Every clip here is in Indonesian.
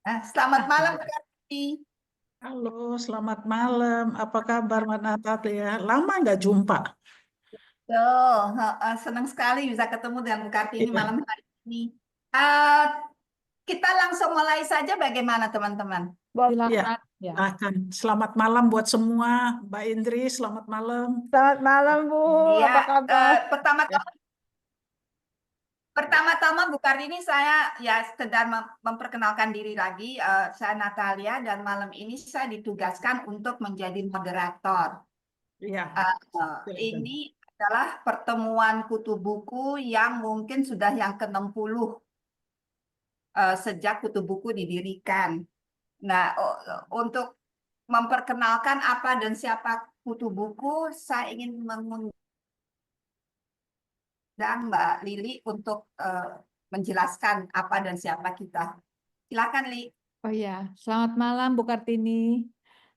Selamat malam, Kak Kartini. Halo, selamat malam. Apa kabar, Mbak Natalia? Lama nggak jumpa. Tuh, senang sekali bisa ketemu dengan Bu Kartini Iya, malam hari ini. Eh, kita langsung mulai saja bagaimana teman-teman? iya. Silakan ya. Silahkan. Selamat malam buat semua. Mbak Indri, selamat malam. Selamat malam Bu, Iya, apa kabar? Ya, pertama-tama Bu Kartini saya ya sekedar memperkenalkan diri lagi. Saya Natalia dan malam ini saya ditugaskan untuk menjadi moderator. iya. Silakan. Ini adalah pertemuan kutu buku yang mungkin sudah yang ke-60 sejak kutu buku didirikan. Nah, untuk memperkenalkan apa dan siapa kutu buku, saya ingin mengundang Mbak Lili untuk menjelaskan apa dan siapa kita. Silakan, Li. Oh ya, selamat malam Bu Kartini.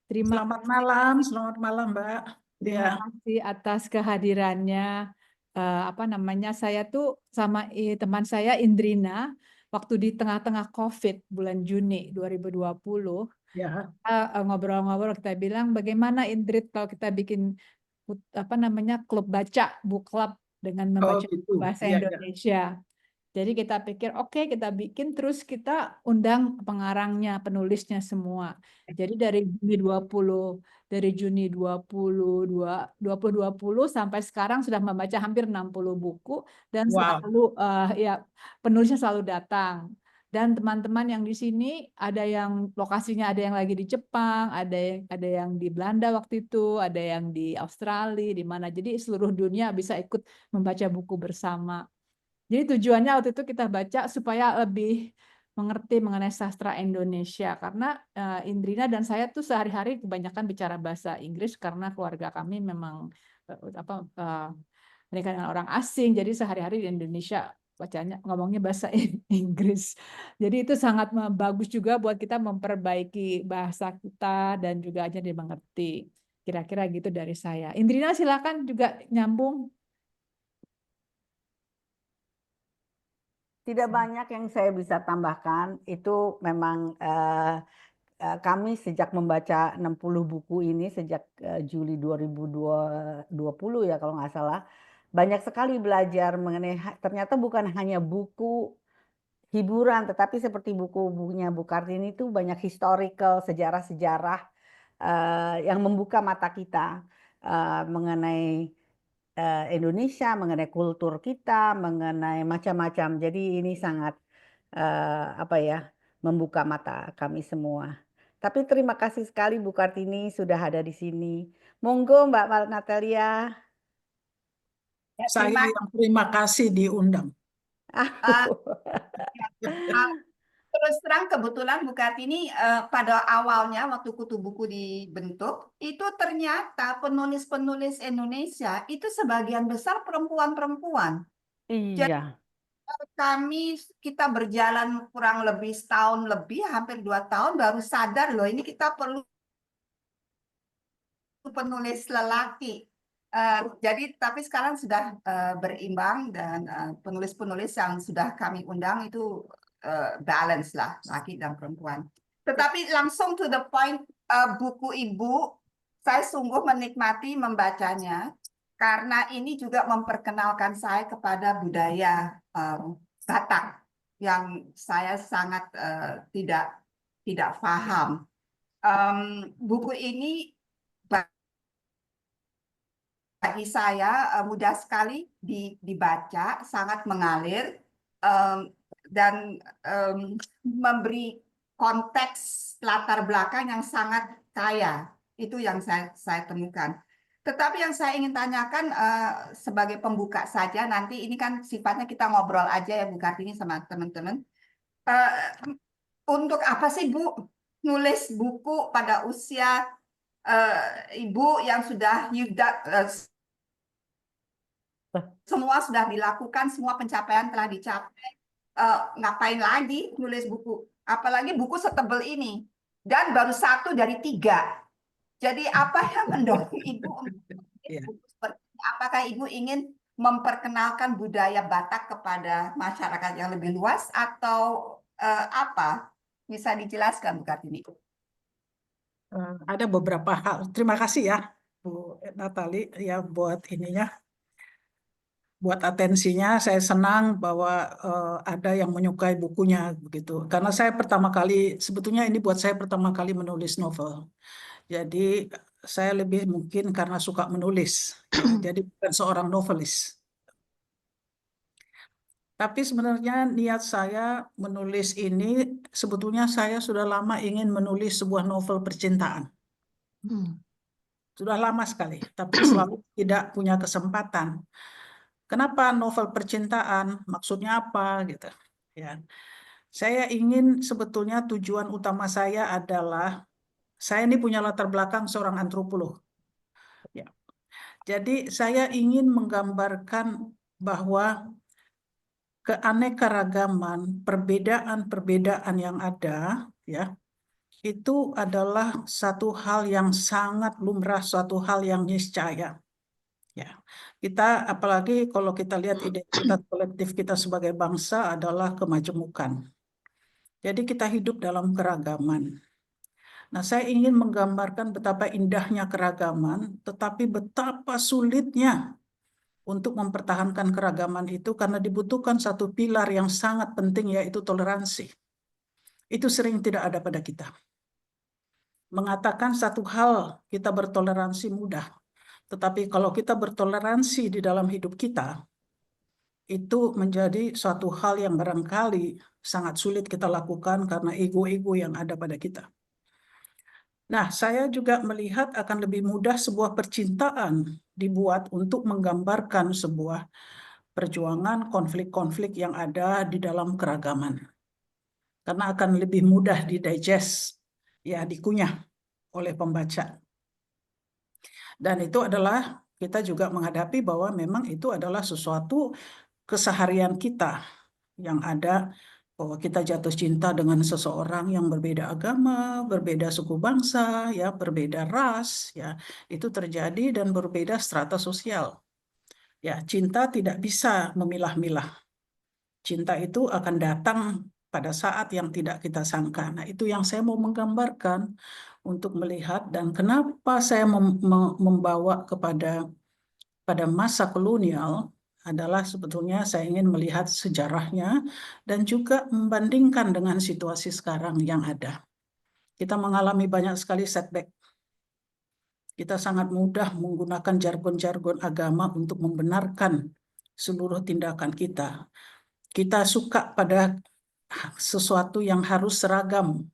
Terima Selamat malam, Mbak. terima Ya, kasih atas kehadirannya. Apa namanya? Saya tuh sama teman saya Indrina waktu di tengah-tengah COVID bulan Juni 2020 ya. ngobrol-ngobrol kita bilang bagaimana Indrit kalau kita bikin apa namanya klub baca book club dengan Oh, membaca gitu. bahasa Iya, iya. Indonesia. Jadi kita pikir, oke kita bikin, terus kita undang pengarangnya, penulisnya semua. Jadi dari Juni 2020 sampai sekarang sudah membaca hampir 60 buku dan Wow. selalu ya penulisnya selalu datang. Dan teman-teman yang di sini ada yang lokasinya ada yang lagi di Jepang, ada yang di Belanda waktu itu, ada yang di Australia, di mana. Jadi seluruh dunia bisa ikut membaca buku bersama. Jadi tujuannya waktu itu kita baca supaya lebih mengerti mengenai sastra Indonesia karena Indrina dan saya tuh sehari-hari kebanyakan bicara bahasa Inggris karena keluarga kami memang menikah dengan orang asing, jadi sehari-hari di Indonesia bacanya ngomongnya bahasa Inggris. Jadi itu sangat bagus juga buat kita memperbaiki bahasa kita dan juga aja dimengerti. Kira-kira gitu dari saya. Indrina silakan juga nyambung. Tidak banyak yang saya bisa tambahkan, itu memang kami sejak membaca 60 buku ini sejak Juli 2020 ya kalau nggak salah, banyak sekali belajar mengenai ternyata bukan hanya buku hiburan, tetapi seperti buku-bukunya Bu Kartini itu banyak historical, sejarah-sejarah yang membuka mata kita mengenai Indonesia, mengenai kultur kita, mengenai macam-macam. Jadi ini sangat apa ya, membuka mata kami semua. Tapi terima kasih sekali Bu Kartini sudah ada di sini. Monggo Mbak Natalia. Ya, Saya yang terima kasih diundang. uh, uh, terus terang kebetulan Bu Kartini pada awalnya waktu kutu buku dibentuk itu ternyata penulis-penulis Indonesia itu sebagian besar perempuan-perempuan. Jadi Iya. kita berjalan kurang lebih setahun lebih, hampir 2 tahun baru sadar loh ini kita perlu penulis lelaki. Jadi tapi sekarang sudah berimbang dan penulis-penulis yang sudah kami undang itu balance lah laki dan perempuan. Tetapi langsung to the point, buku Ibu saya sungguh menikmati membacanya karena ini juga memperkenalkan saya kepada budaya Batak yang saya sangat tidak tidak paham. Buku ini bagi saya mudah sekali dibaca, sangat mengalir dan memberi konteks latar belakang yang sangat kaya. Itu yang saya temukan. Tetapi yang saya ingin tanyakan sebagai pembuka saja, nanti ini kan sifatnya kita ngobrol aja ya Bu Kartini sama teman-teman. Eh, untuk apa sih Bu nulis buku pada usia Ibu yang sudah semua sudah dilakukan, semua pencapaian telah dicapai. Ngapain lagi nulis buku? Apalagi buku setebal ini. Dan baru 1 dari 3. Jadi apa yang mendorong Ibu untuk menulis Ya. buku seperti ini? Apakah Ibu ingin memperkenalkan budaya Batak kepada masyarakat yang lebih luas atau apa? Bisa dijelaskan, Bu Kartini? Ada beberapa hal. Terima kasih ya, Bu Natali, ya buat ininya, buat atensinya. Saya senang bahwa ada yang menyukai bukunya begitu. Karena saya pertama kali, sebetulnya ini buat saya pertama kali menulis novel. Jadi saya lebih mungkin karena suka menulis, ya. Jadi bukan seorang novelis. Tapi sebenarnya niat saya menulis ini, sebetulnya saya sudah lama ingin menulis sebuah novel percintaan. Sudah lama sekali, tapi selalu tidak punya kesempatan. Kenapa novel percintaan? Maksudnya apa gitu? Ya. Saya ingin, sebetulnya tujuan utama saya adalah, saya ini punya latar belakang seorang antropolog. Ya. Jadi saya ingin menggambarkan bahwa keanekaragaman, perbedaan-perbedaan yang ada, ya, itu adalah satu hal yang sangat lumrah, suatu hal yang niscaya. Ya, kita apalagi kalau kita lihat identitas kolektif kita sebagai bangsa adalah kemajemukan. Jadi kita hidup dalam keragaman. Nah, saya ingin menggambarkan betapa indahnya keragaman, tetapi betapa sulitnya untuk mempertahankan keragaman itu karena dibutuhkan satu pilar yang sangat penting, yaitu toleransi. Itu sering tidak ada pada kita. Mengatakan satu hal kita bertoleransi mudah, tetapi kalau kita bertoleransi di dalam hidup kita, itu menjadi suatu hal yang barangkali sangat sulit kita lakukan karena ego-ego yang ada pada kita. Nah, saya juga melihat akan lebih mudah sebuah percintaan dibuat untuk menggambarkan sebuah perjuangan, konflik-konflik yang ada di dalam keragaman. Karena akan lebih mudah didigest, ya, dikunyah oleh pembaca. Dan itu adalah, kita juga menghadapi bahwa memang itu adalah sesuatu keseharian kita yang ada, bahwa kita jatuh cinta dengan seseorang yang berbeda agama, berbeda suku bangsa, ya, berbeda ras, ya, itu terjadi, dan berbeda strata sosial. Ya, cinta tidak bisa memilah-milah. Cinta itu akan datang pada saat yang tidak kita sangka. Nah, itu yang saya mau menggambarkan untuk melihat, dan kenapa saya membawa pada masa kolonial adalah sebetulnya saya ingin melihat sejarahnya dan juga membandingkan dengan situasi sekarang yang ada. Kita mengalami banyak sekali setback. Kita sangat mudah menggunakan jargon-jargon agama untuk membenarkan seluruh tindakan kita. Kita suka pada sesuatu yang harus seragam.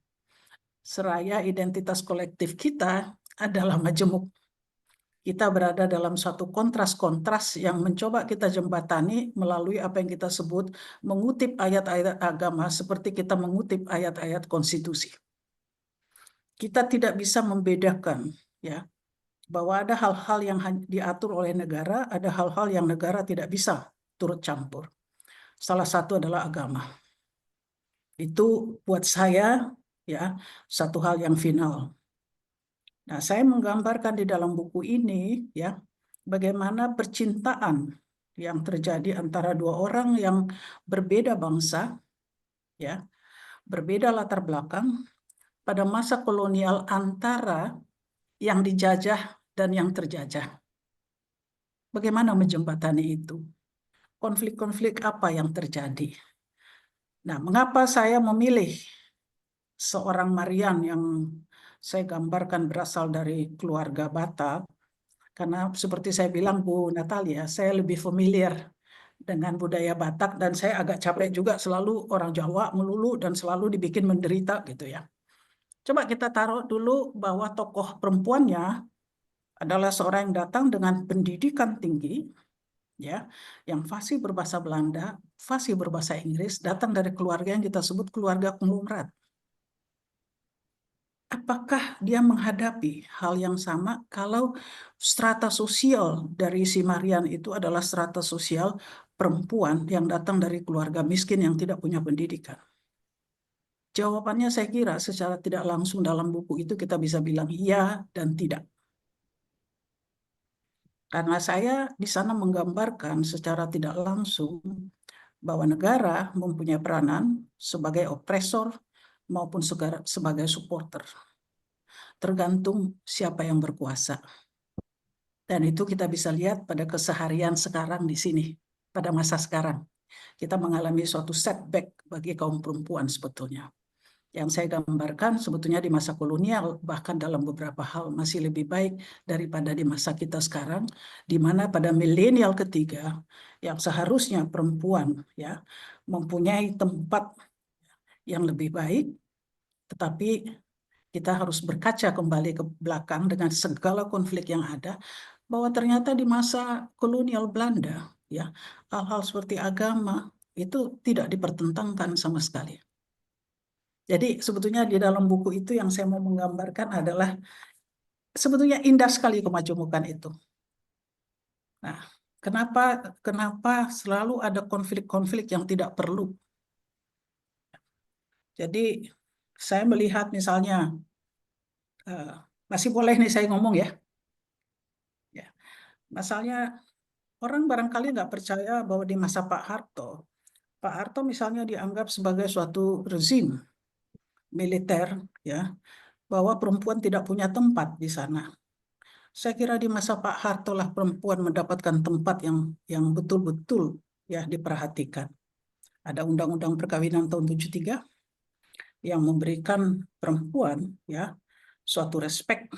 Seraya identitas kolektif kita adalah majemuk. Kita berada dalam suatu kontras-kontras yang mencoba kita jembatani melalui apa yang kita sebut mengutip ayat-ayat agama seperti kita mengutip ayat-ayat konstitusi. Kita tidak bisa membedakan, ya, bahwa ada hal-hal yang diatur oleh negara, ada hal-hal yang negara tidak bisa turut campur. Salah satu adalah agama. Itu buat saya, ya, satu hal yang final. Nah, saya menggambarkan di dalam buku ini, ya, bagaimana percintaan yang terjadi antara dua orang yang berbeda bangsa, ya, berbeda latar belakang pada masa kolonial antara yang dijajah dan yang terjajah. Bagaimana menjembatani itu? Konflik-konflik apa yang terjadi? Nah, mengapa saya memilih seorang Marian yang saya gambarkan berasal dari keluarga Batak? Karena seperti saya bilang, Bu Natalia, saya lebih familiar dengan budaya Batak dan saya agak capek juga selalu orang Jawa melulu dan selalu dibikin menderita gitu ya. Coba kita taruh dulu bahwa tokoh perempuannya adalah seorang yang datang dengan pendidikan tinggi, ya, yang fasih berbahasa Belanda, fasih berbahasa Inggris, datang dari keluarga yang kita sebut keluarga konglomerat. Apakah dia menghadapi hal yang sama kalau strata sosial dari si Marian itu adalah strata sosial perempuan yang datang dari keluarga miskin yang tidak punya pendidikan? Jawabannya saya kira secara tidak langsung dalam buku itu kita bisa bilang iya dan tidak. Karena saya di sana menggambarkan secara tidak langsung bahwa negara mempunyai peranan sebagai oppresor maupun sebagai supporter. Tergantung siapa yang berkuasa. Dan itu kita bisa lihat pada keseharian sekarang di sini, pada masa sekarang. Kita mengalami suatu setback bagi kaum perempuan sebetulnya. Yang saya gambarkan sebetulnya di masa kolonial, bahkan dalam beberapa hal masih lebih baik daripada di masa kita sekarang, di mana pada milenial ketiga, yang seharusnya perempuan ya mempunyai tempat yang lebih baik, tetapi kita harus berkaca kembali ke belakang dengan segala konflik yang ada, bahwa ternyata di masa kolonial Belanda, ya, hal-hal seperti agama itu tidak dipertentangkan sama sekali. Jadi sebetulnya di dalam buku itu yang saya mau menggambarkan adalah sebetulnya indah sekali kemajemukan itu. Nah, kenapa selalu ada konflik-konflik yang tidak perlu? Jadi saya melihat misalnya, masih boleh nih saya ngomong ya. Ya, misalnya orang barangkali nggak percaya bahwa di masa Pak Harto misalnya dianggap sebagai suatu rezim militer, ya, bahwa perempuan tidak punya tempat di sana. Saya kira di masa Pak Harto lah perempuan mendapatkan tempat yang betul-betul ya diperhatikan. Ada Undang-Undang Perkawinan tahun 73 yang memberikan perempuan ya suatu respek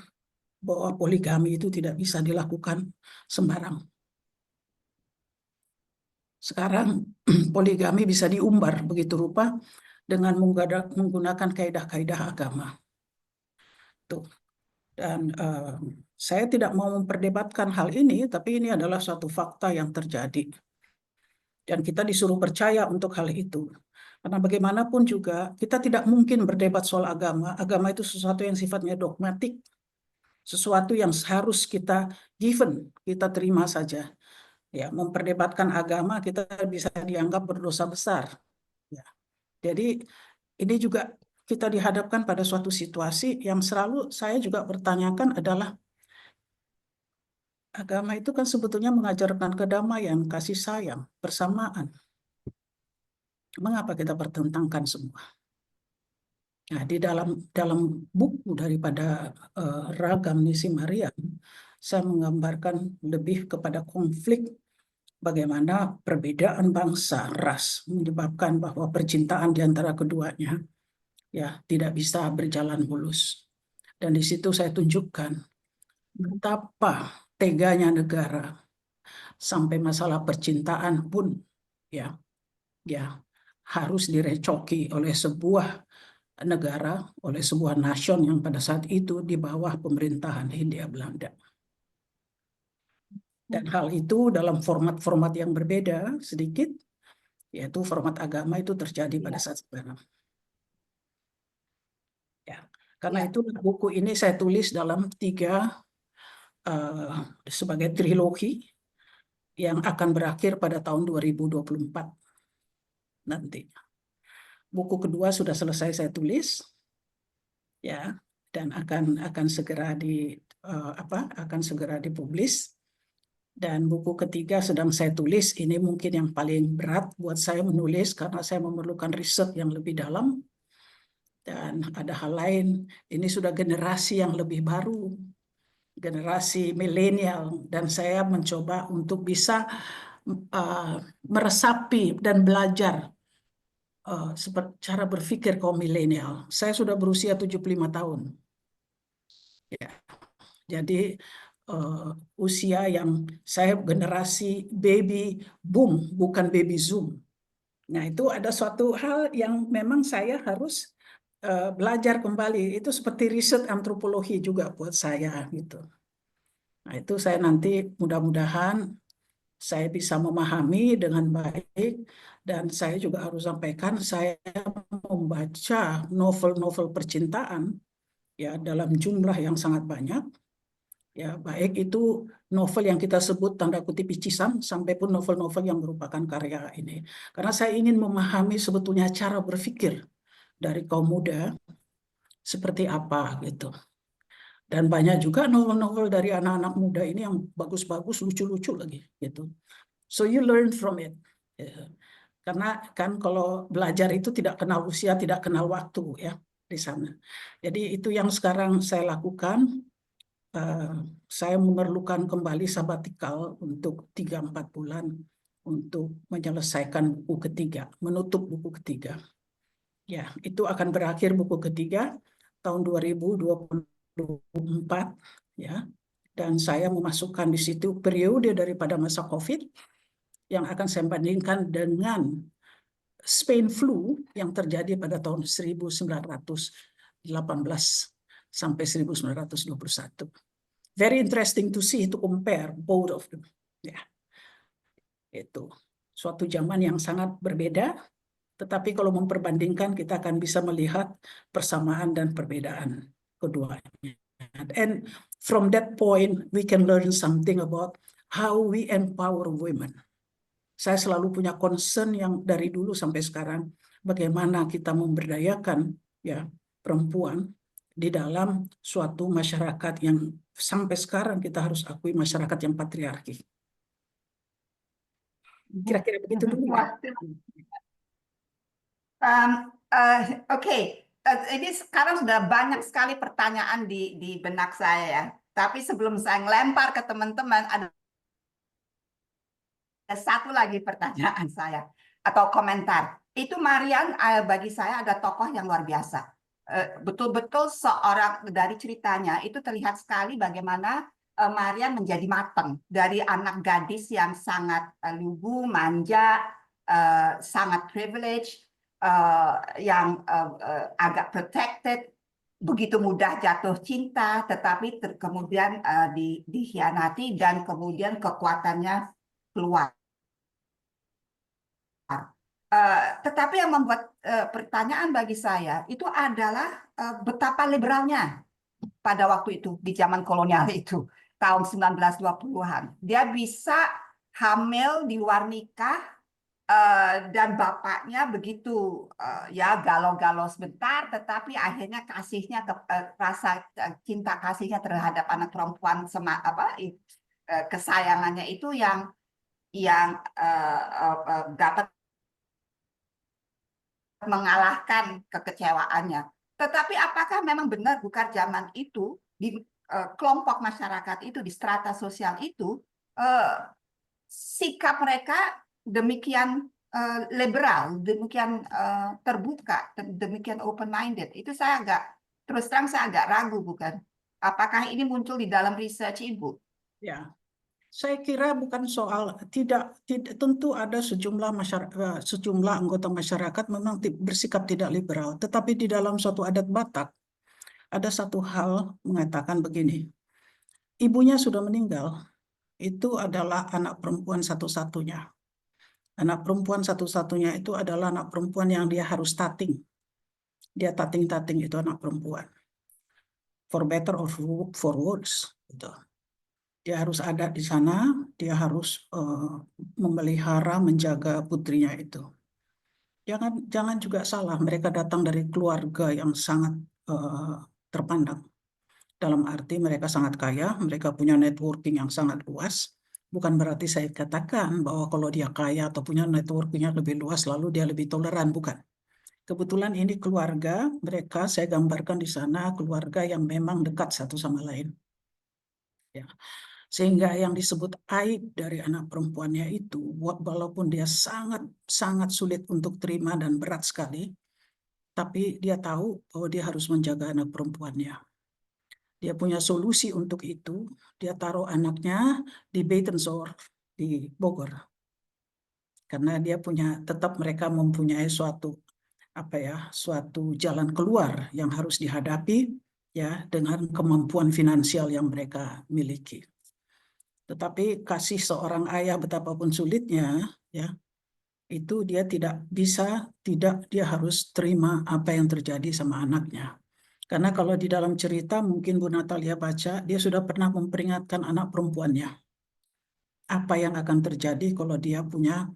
bahwa poligami itu tidak bisa dilakukan sembarang. Sekarang poligami bisa diumbar begitu rupa dengan menggunakan kaidah-kaidah agama. Tuh. Dan saya tidak mau memperdebatkan hal ini, tapi ini adalah suatu fakta yang terjadi. Dan kita disuruh percaya untuk hal itu. Karena bagaimanapun juga, kita tidak mungkin berdebat soal agama. Agama itu sesuatu yang sifatnya dogmatik. Sesuatu yang harus kita given, kita terima saja. Ya, memperdebatkan agama kita bisa dianggap berdosa besar. Ya. Jadi ini juga kita dihadapkan pada suatu situasi yang selalu saya juga pertanyakan adalah agama itu kan sebetulnya mengajarkan kedamaian, kasih sayang, persamaan. Mengapa kita pertentangkan semua? Nah, di dalam buku daripada Ragam Misi Mariam, saya menggambarkan lebih kepada konflik bagaimana perbedaan bangsa, ras menyebabkan bahwa percintaan di antara keduanya ya tidak bisa berjalan mulus. Dan di situ saya tunjukkan betapa teganya negara sampai masalah percintaan pun ya harus direcoki oleh sebuah negara, oleh sebuah nation yang pada saat itu di bawah pemerintahan Hindia Belanda. Dan hal itu dalam format-format yang berbeda sedikit, yaitu format agama itu terjadi pada saat sekarang. Ya, karena itu buku ini saya tulis dalam 3 sebagai trilogi yang akan berakhir pada tahun 2024 nanti. Buku kedua sudah selesai saya tulis, ya, dan akan segera dipublis. Dan buku ketiga sedang saya tulis. Ini mungkin yang paling berat buat saya menulis karena saya memerlukan riset yang lebih dalam. Dan ada hal lain, ini sudah generasi yang lebih baru, generasi milenial, dan saya mencoba untuk bisa meresapi dan belajar cara berpikir kaum milenial. Saya sudah berusia 75 tahun. Ya. Jadi usia yang saya generasi baby boom, bukan baby zoom. Nah, itu ada suatu hal yang memang saya harus belajar kembali. Itu seperti riset antropologi juga buat saya gitu. Nah, itu saya nanti mudah-mudahan saya bisa memahami dengan baik, dan saya juga harus sampaikan saya membaca novel-novel percintaan ya dalam jumlah yang sangat banyak. Ya, baik itu novel yang kita sebut tanda kutip picisan sampai pun novel-novel yang merupakan karya ini. Karena saya ingin memahami sebetulnya cara berpikir dari kaum muda seperti apa gitu. Dan banyak juga novel-novel dari anak-anak muda ini yang bagus-bagus, lucu-lucu lagi gitu. So you learn from it. Karena kan kalau belajar itu tidak kenal usia, tidak kenal waktu ya di sana. Jadi itu yang sekarang saya lakukan. Saya memerlukan kembali sabatikal untuk 3-4 bulan untuk menyelesaikan buku ketiga, menutup buku ketiga. Ya, itu akan berakhir buku ketiga tahun 2024 ya. Dan saya memasukkan di situ periode daripada masa COVID yang akan saya bandingkan dengan Spain flu yang terjadi pada tahun 1918 sampai 1921. Very interesting to see, to compare both of them. Ya, itu suatu zaman yang sangat berbeda, tetapi kalau memperbandingkan kita akan bisa melihat persamaan dan perbedaan keduanya. And from that point, we can learn something about how we empower women. Saya selalu punya concern yang dari dulu sampai sekarang, bagaimana kita memberdayakan ya perempuan di dalam suatu masyarakat yang sampai sekarang kita harus akui masyarakat yang patriarki. Kira-kira begitu dulu ya. Oke. Ini sekarang sudah banyak sekali pertanyaan di benak saya ya. Tapi sebelum saya ngelempar ke teman-teman, ada satu lagi pertanyaan saya atau komentar. Itu Marian bagi saya ada tokoh yang luar biasa. Betul-betul seorang, dari ceritanya itu terlihat sekali bagaimana Marian menjadi matang dari anak gadis yang sangat lugu, manja, sangat privilege, yang agak protected, begitu mudah jatuh cinta, tetapi kemudian dikhianati dan kemudian kekuatannya keluar. Tetapi yang membuat pertanyaan bagi saya itu adalah betapa liberalnya pada waktu itu di zaman kolonial itu tahun 1920-an. Dia bisa hamil di luar nikah dan bapaknya begitu ya galau-galau sebentar, tetapi akhirnya kasihnya rasa cinta kasihnya terhadap anak perempuan kesayangannya itu yang dapat mengalahkan kekecewaannya. Tetapi apakah memang benar bukan zaman itu di kelompok masyarakat itu, di strata sosial itu, sikap mereka demikian liberal, demikian terbuka, demikian open-minded? Itu saya terus terang saya agak ragu, bukan? Apakah ini muncul di dalam research Ibu? Ya, saya kira bukan soal tidak tentu ada sejumlah anggota masyarakat memang bersikap tidak liberal, tetapi di dalam suatu adat Batak ada satu hal mengatakan begini, ibunya sudah meninggal, itu adalah anak perempuan satu-satunya. Anak perempuan satu-satunya itu adalah anak perempuan yang dia harus tating. Dia tating-tating itu anak perempuan. For better or for worse, gitu. Dia harus ada di sana, dia harus memelihara, menjaga putrinya itu. Jangan juga salah, mereka datang dari keluarga yang sangat terpandang. Dalam arti mereka sangat kaya, mereka punya networking yang sangat luas. Bukan berarti saya katakan bahwa kalau dia kaya atau punya networkingnya lebih luas, lalu dia lebih toleran, bukan. Kebetulan ini keluarga, mereka saya gambarkan di sana, keluarga yang memang dekat satu sama lain. Ya. Sehingga yang disebut aib dari anak perempuannya itu, walaupun dia sangat sulit untuk terima dan berat sekali, tapi dia tahu bahwa dia harus menjaga anak perempuannya. Dia punya solusi untuk itu, dia taruh anaknya di Buitenzorg di Bogor. Karena dia tetap mereka mempunyai suatu jalan keluar yang harus dihadapi ya dengan kemampuan finansial yang mereka miliki. Tetapi kasih seorang ayah betapapun sulitnya, ya, itu dia dia harus terima apa yang terjadi sama anaknya. Karena kalau di dalam cerita mungkin Bu Natalia baca, dia sudah pernah memperingatkan anak perempuannya apa yang akan terjadi kalau dia punya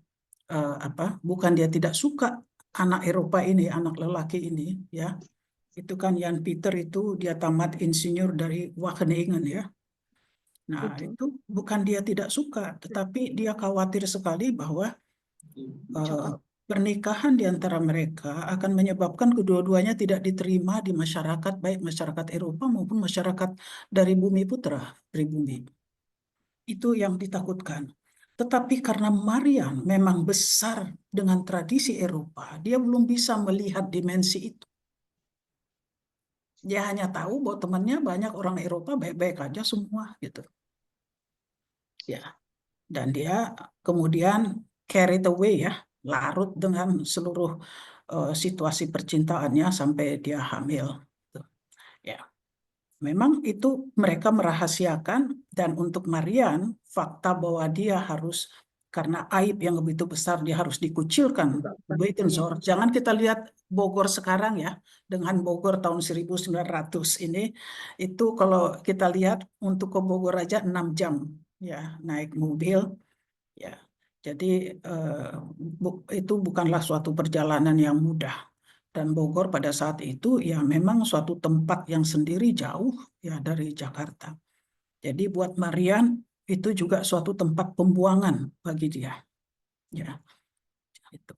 bukan dia tidak suka anak Eropa ini, anak lelaki ini, ya. Itu kan Jan Peter itu dia tamat insinyur dari Wageningen, ya. Nah, Betul. itu bukan dia tidak suka, tetapi dia khawatir sekali bahwa pernikahan di antara mereka akan menyebabkan kedua-duanya tidak diterima di masyarakat, baik masyarakat Eropa maupun masyarakat dari bumi putra, pribumi. Itu yang ditakutkan. Tetapi karena Marian memang besar dengan tradisi Eropa, dia belum bisa melihat dimensi itu. Dia hanya tahu bahwa temannya banyak orang Eropa baik-baik aja semua gitu. Ya, dan dia kemudian carried away ya, larut dengan seluruh situasi percintaannya sampai dia hamil. Gitu. Ya, memang itu mereka merahasiakan, dan untuk Marian fakta bahwa dia harus karena aib yang begitu besar dia harus dikucilkan. Buitenzorg. Jangan kita lihat Bogor sekarang ya dengan Bogor tahun 1900 ini, itu kalau kita lihat untuk ke Bogor aja 6 jam ya naik mobil ya. Jadi itu bukanlah suatu perjalanan yang mudah. Dan Bogor pada saat itu ya memang suatu tempat yang sendiri jauh ya dari Jakarta. Jadi buat Marian itu juga suatu tempat pembuangan bagi dia. Ya, itu.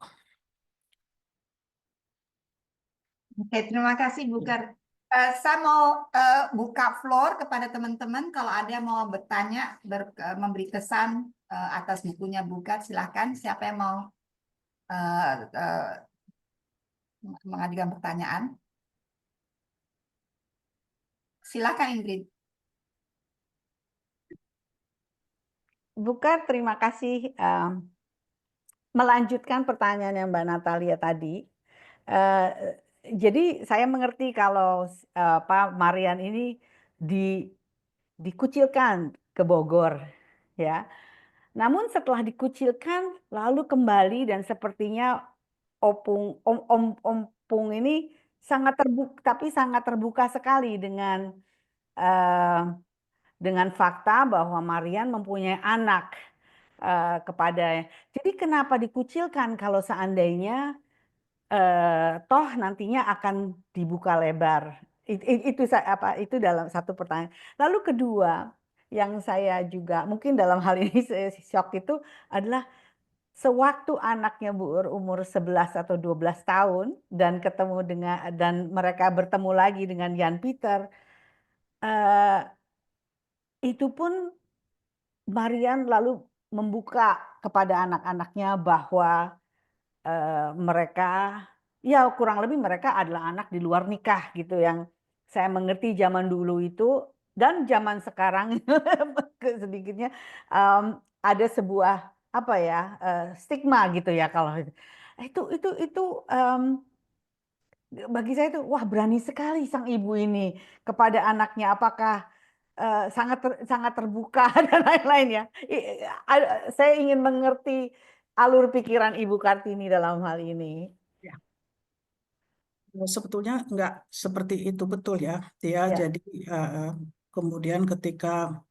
Oke, terima kasih Bu Kar. Saya mau buka floor kepada teman-teman. Kalau ada yang mau bertanya, memberi kesan atas bukunya Bu Kar, silakan. Siapa yang mau mengajukan pertanyaan? Silakan Ingrid. Bukan, terima kasih. Melanjutkan pertanyaan yang Mbak Natalia tadi. Jadi saya mengerti kalau Pak Marian ini dikucilkan ke Bogor, ya. Namun setelah dikucilkan lalu kembali, dan sepertinya Om ini sangat terbuka, tapi sangat terbuka sekali dengan fakta bahwa Marian mempunyai anak kepada. Jadi kenapa dikucilkan kalau seandainya toh nantinya akan dibuka lebar? Itu dalam satu pertanyaan. Lalu kedua, yang saya juga mungkin dalam hal ini saya shock itu adalah sewaktu anaknya berumur 11 atau 12 tahun dan mereka bertemu lagi dengan Jan Pieter, itu pun Marian lalu membuka kepada anak-anaknya bahwa mereka, ya kurang lebih mereka adalah anak di luar nikah gitu, yang saya mengerti zaman dulu itu dan zaman sekarang sedikitnya ada sebuah apa ya, stigma gitu ya kalau itu bagi saya itu wah, berani sekali sang ibu ini kepada anaknya, apakah sangat terbuka dan lain-lain ya. Saya ingin mengerti alur pikiran Ibu Kartini dalam hal ini. Ya. Sebetulnya nggak seperti itu betul ya. Dia Ya. jadi kemudian ketika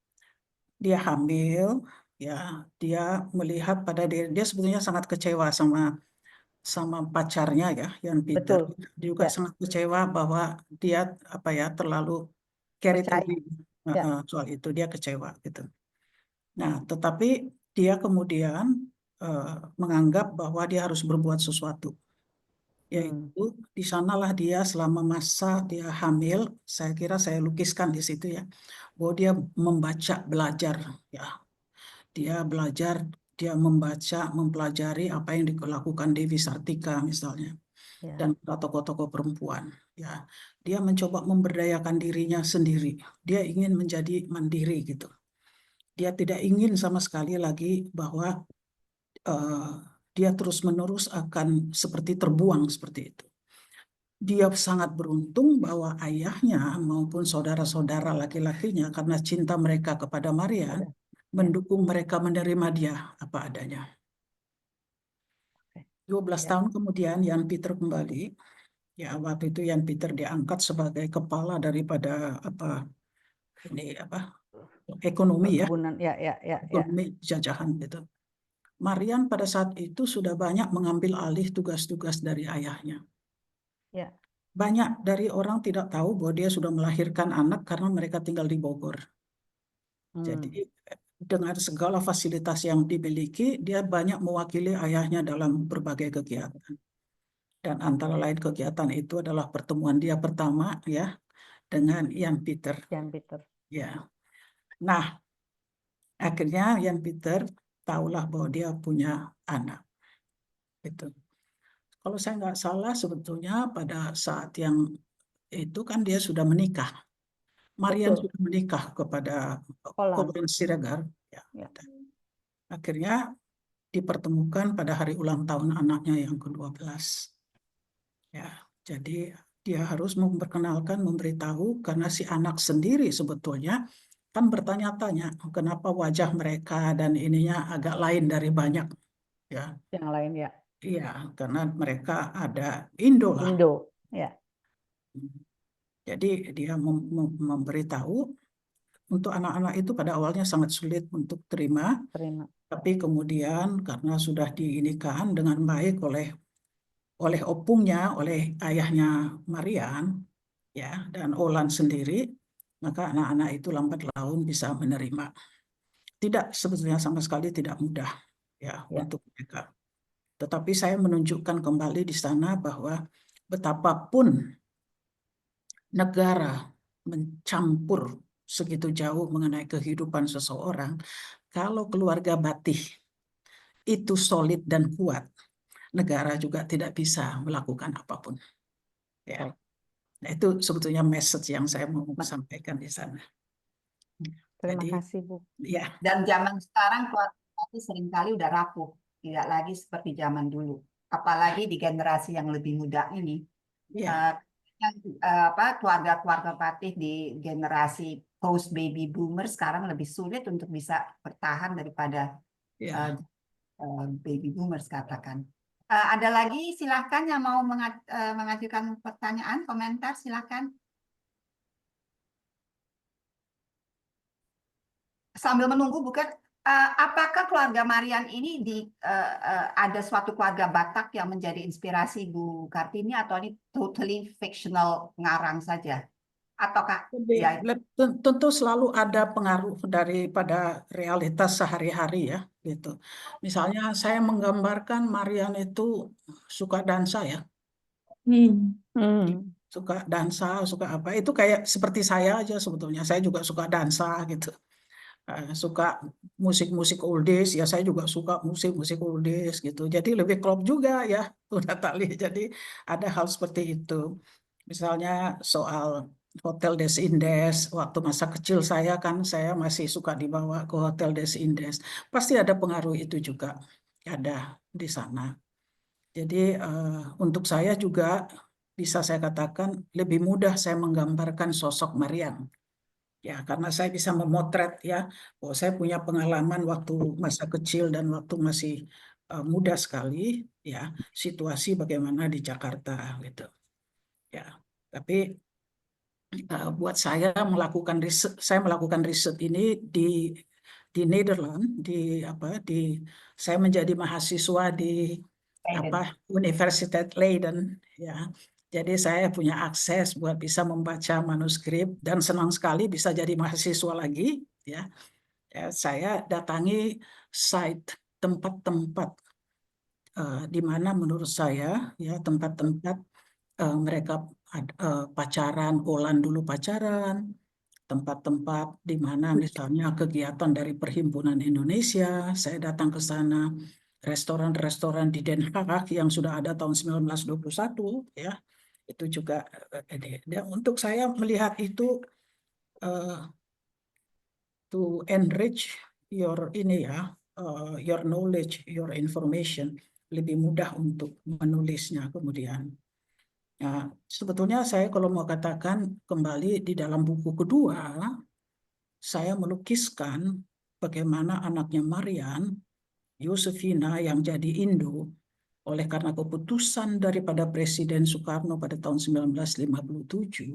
dia hamil ya dia melihat pada diri dia sebetulnya sangat kecewa sama pacarnya ya, Jan Pieter. Betul. Dia juga Ya. sangat kecewa bahwa dia apa ya terlalu carried Percaya. away Ya. soal itu, dia kecewa gitu. Nah, tetapi dia kemudian menganggap bahwa dia harus berbuat sesuatu. Yaitu di sanalah dia selama masa dia hamil, saya kira saya lukiskan di situ ya, bahwa dia membaca, belajar ya. Dia belajar, dia membaca, mempelajari apa yang dilakukan Dewi Sartika misalnya, Ya. dan tokoh-tokoh perempuan. Ya, dia mencoba memberdayakan dirinya sendiri. Dia ingin menjadi mandiri gitu. Dia tidak ingin sama sekali lagi bahwa dia terus-menerus akan seperti terbuang seperti itu. Dia sangat beruntung bahwa ayahnya maupun saudara-saudara laki-lakinya karena cinta mereka kepada Marian mendukung mereka menerima dia apa adanya. 12 tahun kemudian Jan Pieter kembali. Ya, waktu itu Jan Pieter diangkat sebagai kepala daripada ekonomi ya, Perkebunan, ya. ekonomi jajahan gitu. Marian pada saat itu sudah banyak mengambil alih tugas-tugas dari ayahnya. Ya. Banyak dari orang tidak tahu bahwa dia sudah melahirkan anak karena mereka tinggal di Bogor. Jadi dengan segala fasilitas yang dimiliki, dia banyak mewakili ayahnya dalam berbagai kegiatan. Dan antara lain kegiatan itu adalah pertemuan dia pertama ya dengan Ian Peter. Jan Peter. Ya. Nah, akhirnya Ian Peter tahulah bahwa dia punya anak. Itu. Kalau saya nggak salah sebetulnya pada saat yang itu kan dia sudah menikah. Marian Betul. sudah menikah kepada Colin. Colin Siregar. Ya. Ya. Akhirnya dipertemukan pada hari ulang tahun anaknya yang ke-12. Ya, jadi dia harus memperkenalkan, memberitahu karena si anak sendiri sebetulnya kan bertanya-tanya kenapa wajah mereka dan ininya agak lain dari banyak ya. Yang lain ya. Iya, karena mereka ada Indo lah. Indo. Ya. Jadi dia memberitahu untuk anak-anak itu pada awalnya sangat sulit untuk terima, Terima. tapi kemudian karena sudah diinikan dengan baik oleh opungnya, oleh ayahnya Marian, ya, dan Olan sendiri, maka anak-anak itu lambat laun bisa menerima. Tidak sebetulnya sama sekali tidak mudah, ya, untuk mereka. Tetapi saya menunjukkan kembali di sana bahwa betapapun negara mencampur segitu jauh mengenai kehidupan seseorang, kalau keluarga Batih itu solid dan kuat, negara juga tidak bisa melakukan apapun. Ya. Nah, itu sebetulnya message yang saya mau sampaikan di sana. Terima Jadi, kasih, Bu. ya, Dan zaman sekarang keluarga itu seringkali udah rapuh, tidak lagi seperti zaman dulu. Apalagi di generasi yang lebih muda ini, ya, keluarga-keluarga Patih di generasi post baby boomer sekarang lebih sulit untuk bisa bertahan daripada ya. baby boomers katakan. Ada lagi silahkan yang mau mengajukan pertanyaan, komentar silahkan. Sambil menunggu bukan, apakah keluarga Marian ini ada suatu keluarga Batak yang menjadi inspirasi Bu Kartini atau ini totally fictional ngarang saja? Ataukah ya Tentu selalu ada pengaruh daripada realitas sehari-hari ya, gitu. Misalnya saya menggambarkan Marian itu suka dansa ya, suka dansa, suka apa? Itu kayak seperti saya aja sebetulnya. Saya juga suka dansa gitu. Suka musik-musik oldies, ya saya juga suka musik-musik oldies gitu. Jadi lebih klop juga ya, Bu Natali. Jadi ada hal seperti itu. Misalnya soal Hotel Des Indes, waktu masa kecil saya kan saya masih suka dibawa ke Hotel Des Indes. Pasti ada pengaruh itu juga ada di sana. Jadi untuk saya juga bisa saya katakan lebih mudah saya menggambarkan sosok Marian. Ya, karena saya bisa memotret ya, saya punya pengalaman waktu masa kecil dan waktu masih muda sekali, ya, situasi bagaimana di Jakarta gitu. Ya, tapi buat saya melakukan riset ini di Nederland, saya menjadi mahasiswa di Universitas Leiden, ya. Jadi saya punya akses buat bisa membaca manuskrip dan senang sekali bisa jadi mahasiswa lagi, ya. Saya datangi site tempat-tempat di mana menurut saya ya tempat-tempat mereka pacaran, Olan dulu pacaran, tempat-tempat di mana misalnya kegiatan dari Perhimpunan Indonesia, saya datang ke sana, restoran-restoran di Den Haag yang sudah ada tahun 1921, ya, itu juga untuk saya melihat itu to enrich your your knowledge, your information, lebih mudah untuk menulisnya kemudian. Nah, sebetulnya saya kalau mau katakan kembali di dalam buku kedua, saya melukiskan bagaimana anaknya Marian, Yosefina yang jadi Indo, oleh karena keputusan daripada Presiden Soekarno pada tahun 1957,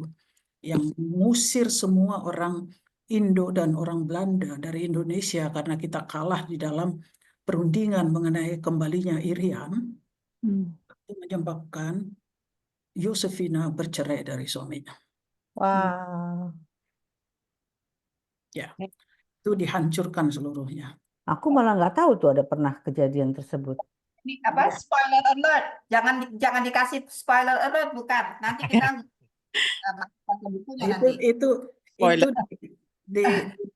yang mengusir semua orang Indo dan orang Belanda dari Indonesia karena kita kalah di dalam perundingan mengenai kembalinya Irian, itu menyebabkan Yosefina bercerai dari suaminya. Wow. Ya, itu dihancurkan seluruhnya. Aku malah nggak tahu tuh ada pernah kejadian tersebut. Ini apa Ya. spoiler alert? Jangan dikasih spoiler alert, bukan. Nanti kita baca bukunya Itu nanti. itu Spoiler. di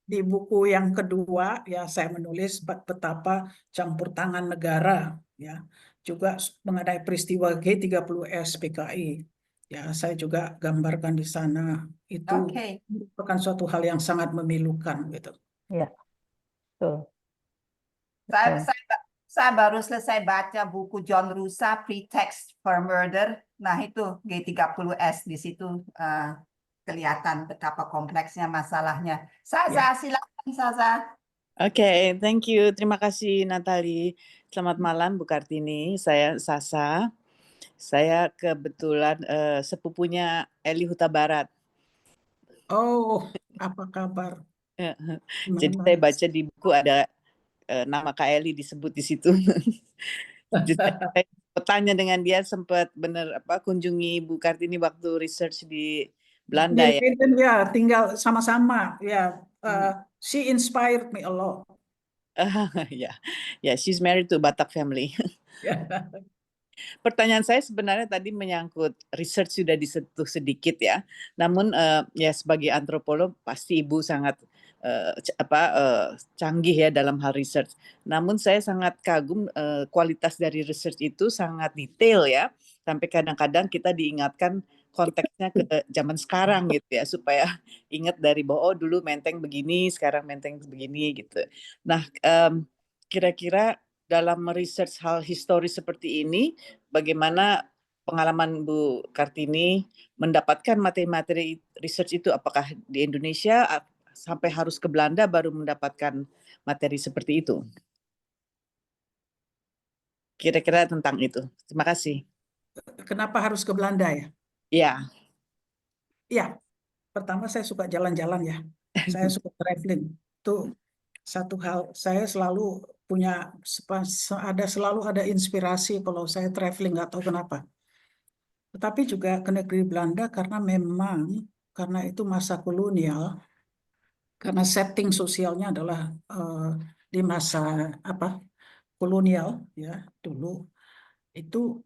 di buku yang kedua ya saya menulis betapa campur tangan negara ya juga mengenai peristiwa G30S PKI ya saya juga gambarkan di sana itu Oke. merupakan suatu hal yang sangat memilukan gitu. Ya, betul. Saya, Betul. saya, saya baru selesai baca buku John Rusa, Pretext for Murder. Nah, itu G30S di situ kelihatan betapa kompleksnya masalahnya. Sasa, silakan Sasa. Oke, thank you. Terima kasih Natali. Selamat malam Bu Kartini. Saya Sasa. Saya kebetulan sepupunya Eli Huta Barat. Oh, apa kabar? Jadi saya baca di buku ada nama Kak Eli disebut di situ. Jadi saya bertanya dengan dia sempat benar kunjungi Bu Kartini waktu research di Belanda ya. Ya, tinggal sama-sama ya. She inspired me a lot. Ya, she's married to Batak family. Pertanyaan saya sebenarnya tadi menyangkut research sudah disentuh sedikit ya. Namun ya sebagai antropolog pasti Ibu sangat canggih ya dalam hal research. Namun saya sangat kagum kualitas dari research itu sangat detail ya. Sampai kadang-kadang kita diingatkan konteksnya ke zaman sekarang gitu ya supaya ingat dari bahwa oh dulu Menteng begini, sekarang Menteng begini gitu. Nah, kira-kira dalam research hal historis seperti ini, bagaimana pengalaman Bu Kartini mendapatkan materi-materi research itu? Apakah di Indonesia sampai harus ke Belanda baru mendapatkan materi seperti itu? Kira-kira tentang itu. Terima kasih. Kenapa harus ke Belanda ya? Ya. Ya, pertama saya suka jalan-jalan ya. Saya suka traveling. Itu satu hal. Saya selalu punya selalu ada inspirasi kalau saya traveling, nggak tahu kenapa. Tetapi juga ke negeri Belanda karena memang karena itu masa kolonial, karena setting sosialnya adalah di masa kolonial ya dulu. Itu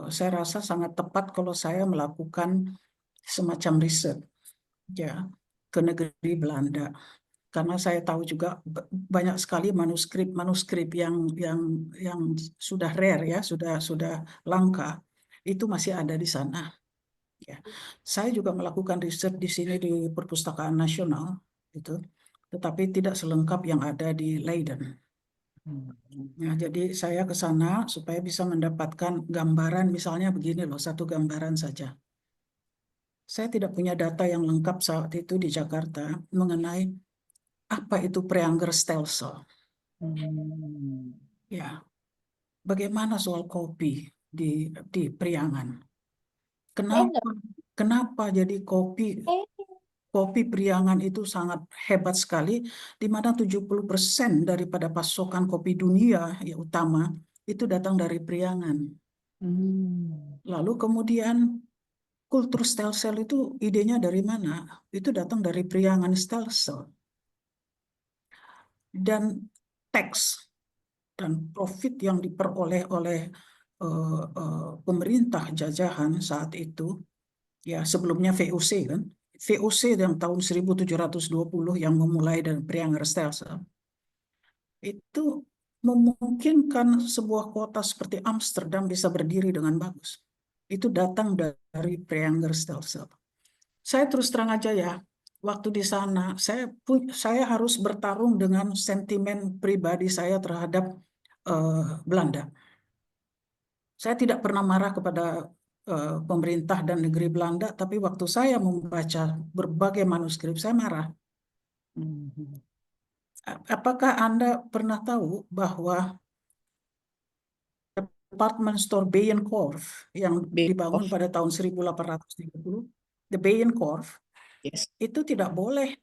saya rasa sangat tepat kalau saya melakukan semacam riset ya ke negeri Belanda karena saya tahu juga banyak sekali manuskrip yang sudah rare ya sudah langka itu masih ada di sana ya. Saya juga melakukan riset di sini di Perpustakaan Nasional itu tetapi tidak selengkap yang ada di Leiden. Nah, jadi saya ke sana supaya bisa mendapatkan gambaran, misalnya begini loh, satu gambaran saja. Saya tidak punya data yang lengkap saat itu di Jakarta mengenai apa itu Preanger Stelsel. Ya, bagaimana soal kopi di Priangan? Kenapa jadi kopi Priangan itu sangat hebat sekali, di mana 70% daripada pasokan kopi dunia yang utama itu datang dari Priangan. Lalu kemudian kultur Stelsel itu idenya dari mana? Itu datang dari Priangan Stelsel. Dan teks dan profit yang diperoleh oleh pemerintah jajahan saat itu, ya sebelumnya VOC kan, VOC yang tahun 1720 yang memulai dari Prianger Stelsel, itu memungkinkan sebuah kota seperti Amsterdam bisa berdiri dengan bagus. Itu datang dari Prianger Stelsel. Saya terus terang aja ya, waktu di sana saya harus bertarung dengan sentimen pribadi saya terhadap Belanda. Saya tidak pernah marah kepada pemerintah dan negeri Belanda, tapi waktu saya membaca berbagai manuskrip, saya marah. Apakah Anda pernah tahu bahwa department store Bijenkorf yang dibangun pada tahun 1830, the Bijenkorf, Yes. itu tidak boleh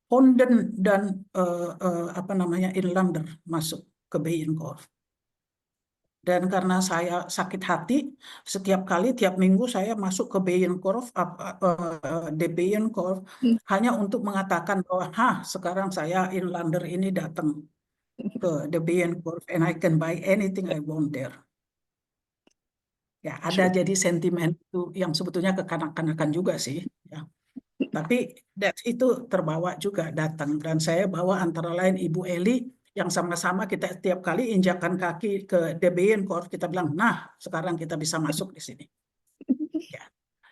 Honden dan Inlander masuk ke Bijenkorf. Dan karena saya sakit hati, setiap kali, tiap minggu saya masuk ke Bijenkorf, di Bijenkorf, hanya untuk mengatakan bahwa, sekarang saya inlander ini datang ke the Bijenkorf and I can buy anything I want there. Ya, ada jadi sentimen itu yang sebetulnya kekanak-kanakan juga sih. Ya. Tapi itu terbawa juga datang. Dan saya bawa antara lain Ibu Eli, yang sama-sama kita tiap kali injakan kaki ke the Bijenkorf, kita bilang, nah sekarang kita bisa masuk di sini. Ya.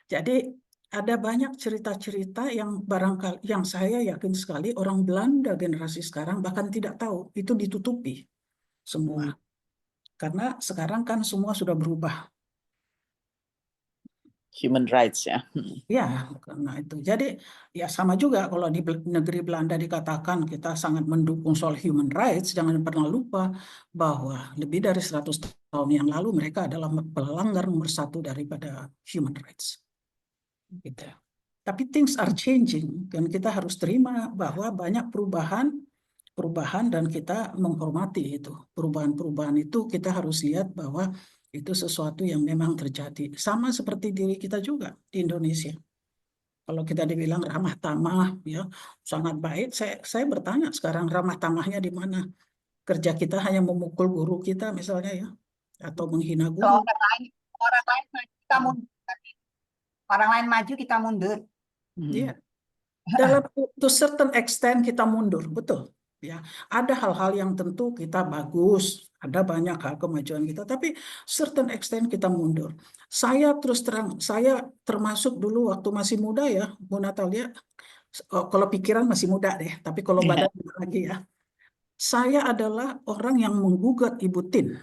Jadi ada banyak cerita-cerita yang barangkali, yang saya yakin sekali orang Belanda generasi sekarang bahkan tidak tahu, itu ditutupi semua. Karena sekarang kan semua sudah berubah. Human rights ya. Ya, karena itu. Jadi ya sama juga kalau di negeri Belanda dikatakan kita sangat mendukung soal human rights, jangan pernah lupa bahwa lebih dari 100 tahun yang lalu mereka adalah pelanggar nomor 1 daripada human rights. Gitu. Tapi things are changing dan kita harus terima bahwa banyak perubahan dan kita menghormati itu. Perubahan-perubahan itu kita harus lihat bahwa itu sesuatu yang memang terjadi. Sama seperti diri kita juga di Indonesia. Kalau kita dibilang ramah tamah, ya sangat baik. Saya bertanya sekarang, ramah tamahnya di mana? Kerja kita hanya memukul guru kita misalnya ya, atau menghina Ke guru. orang lain maju, kita mundur. Orang lain maju, kita mundur. Iya. Dalam to certain extent kita mundur, betul. Ya, ada hal-hal yang tentu kita bagus, ada banyak hal kemajuan kita, tapi certain extent kita mundur. Saya terus terang, saya termasuk dulu waktu masih muda ya, Bu Natalia, kalau pikiran masih muda deh, tapi kalau badan lagi ya. Saya adalah orang yang menggugat Ibu Tin.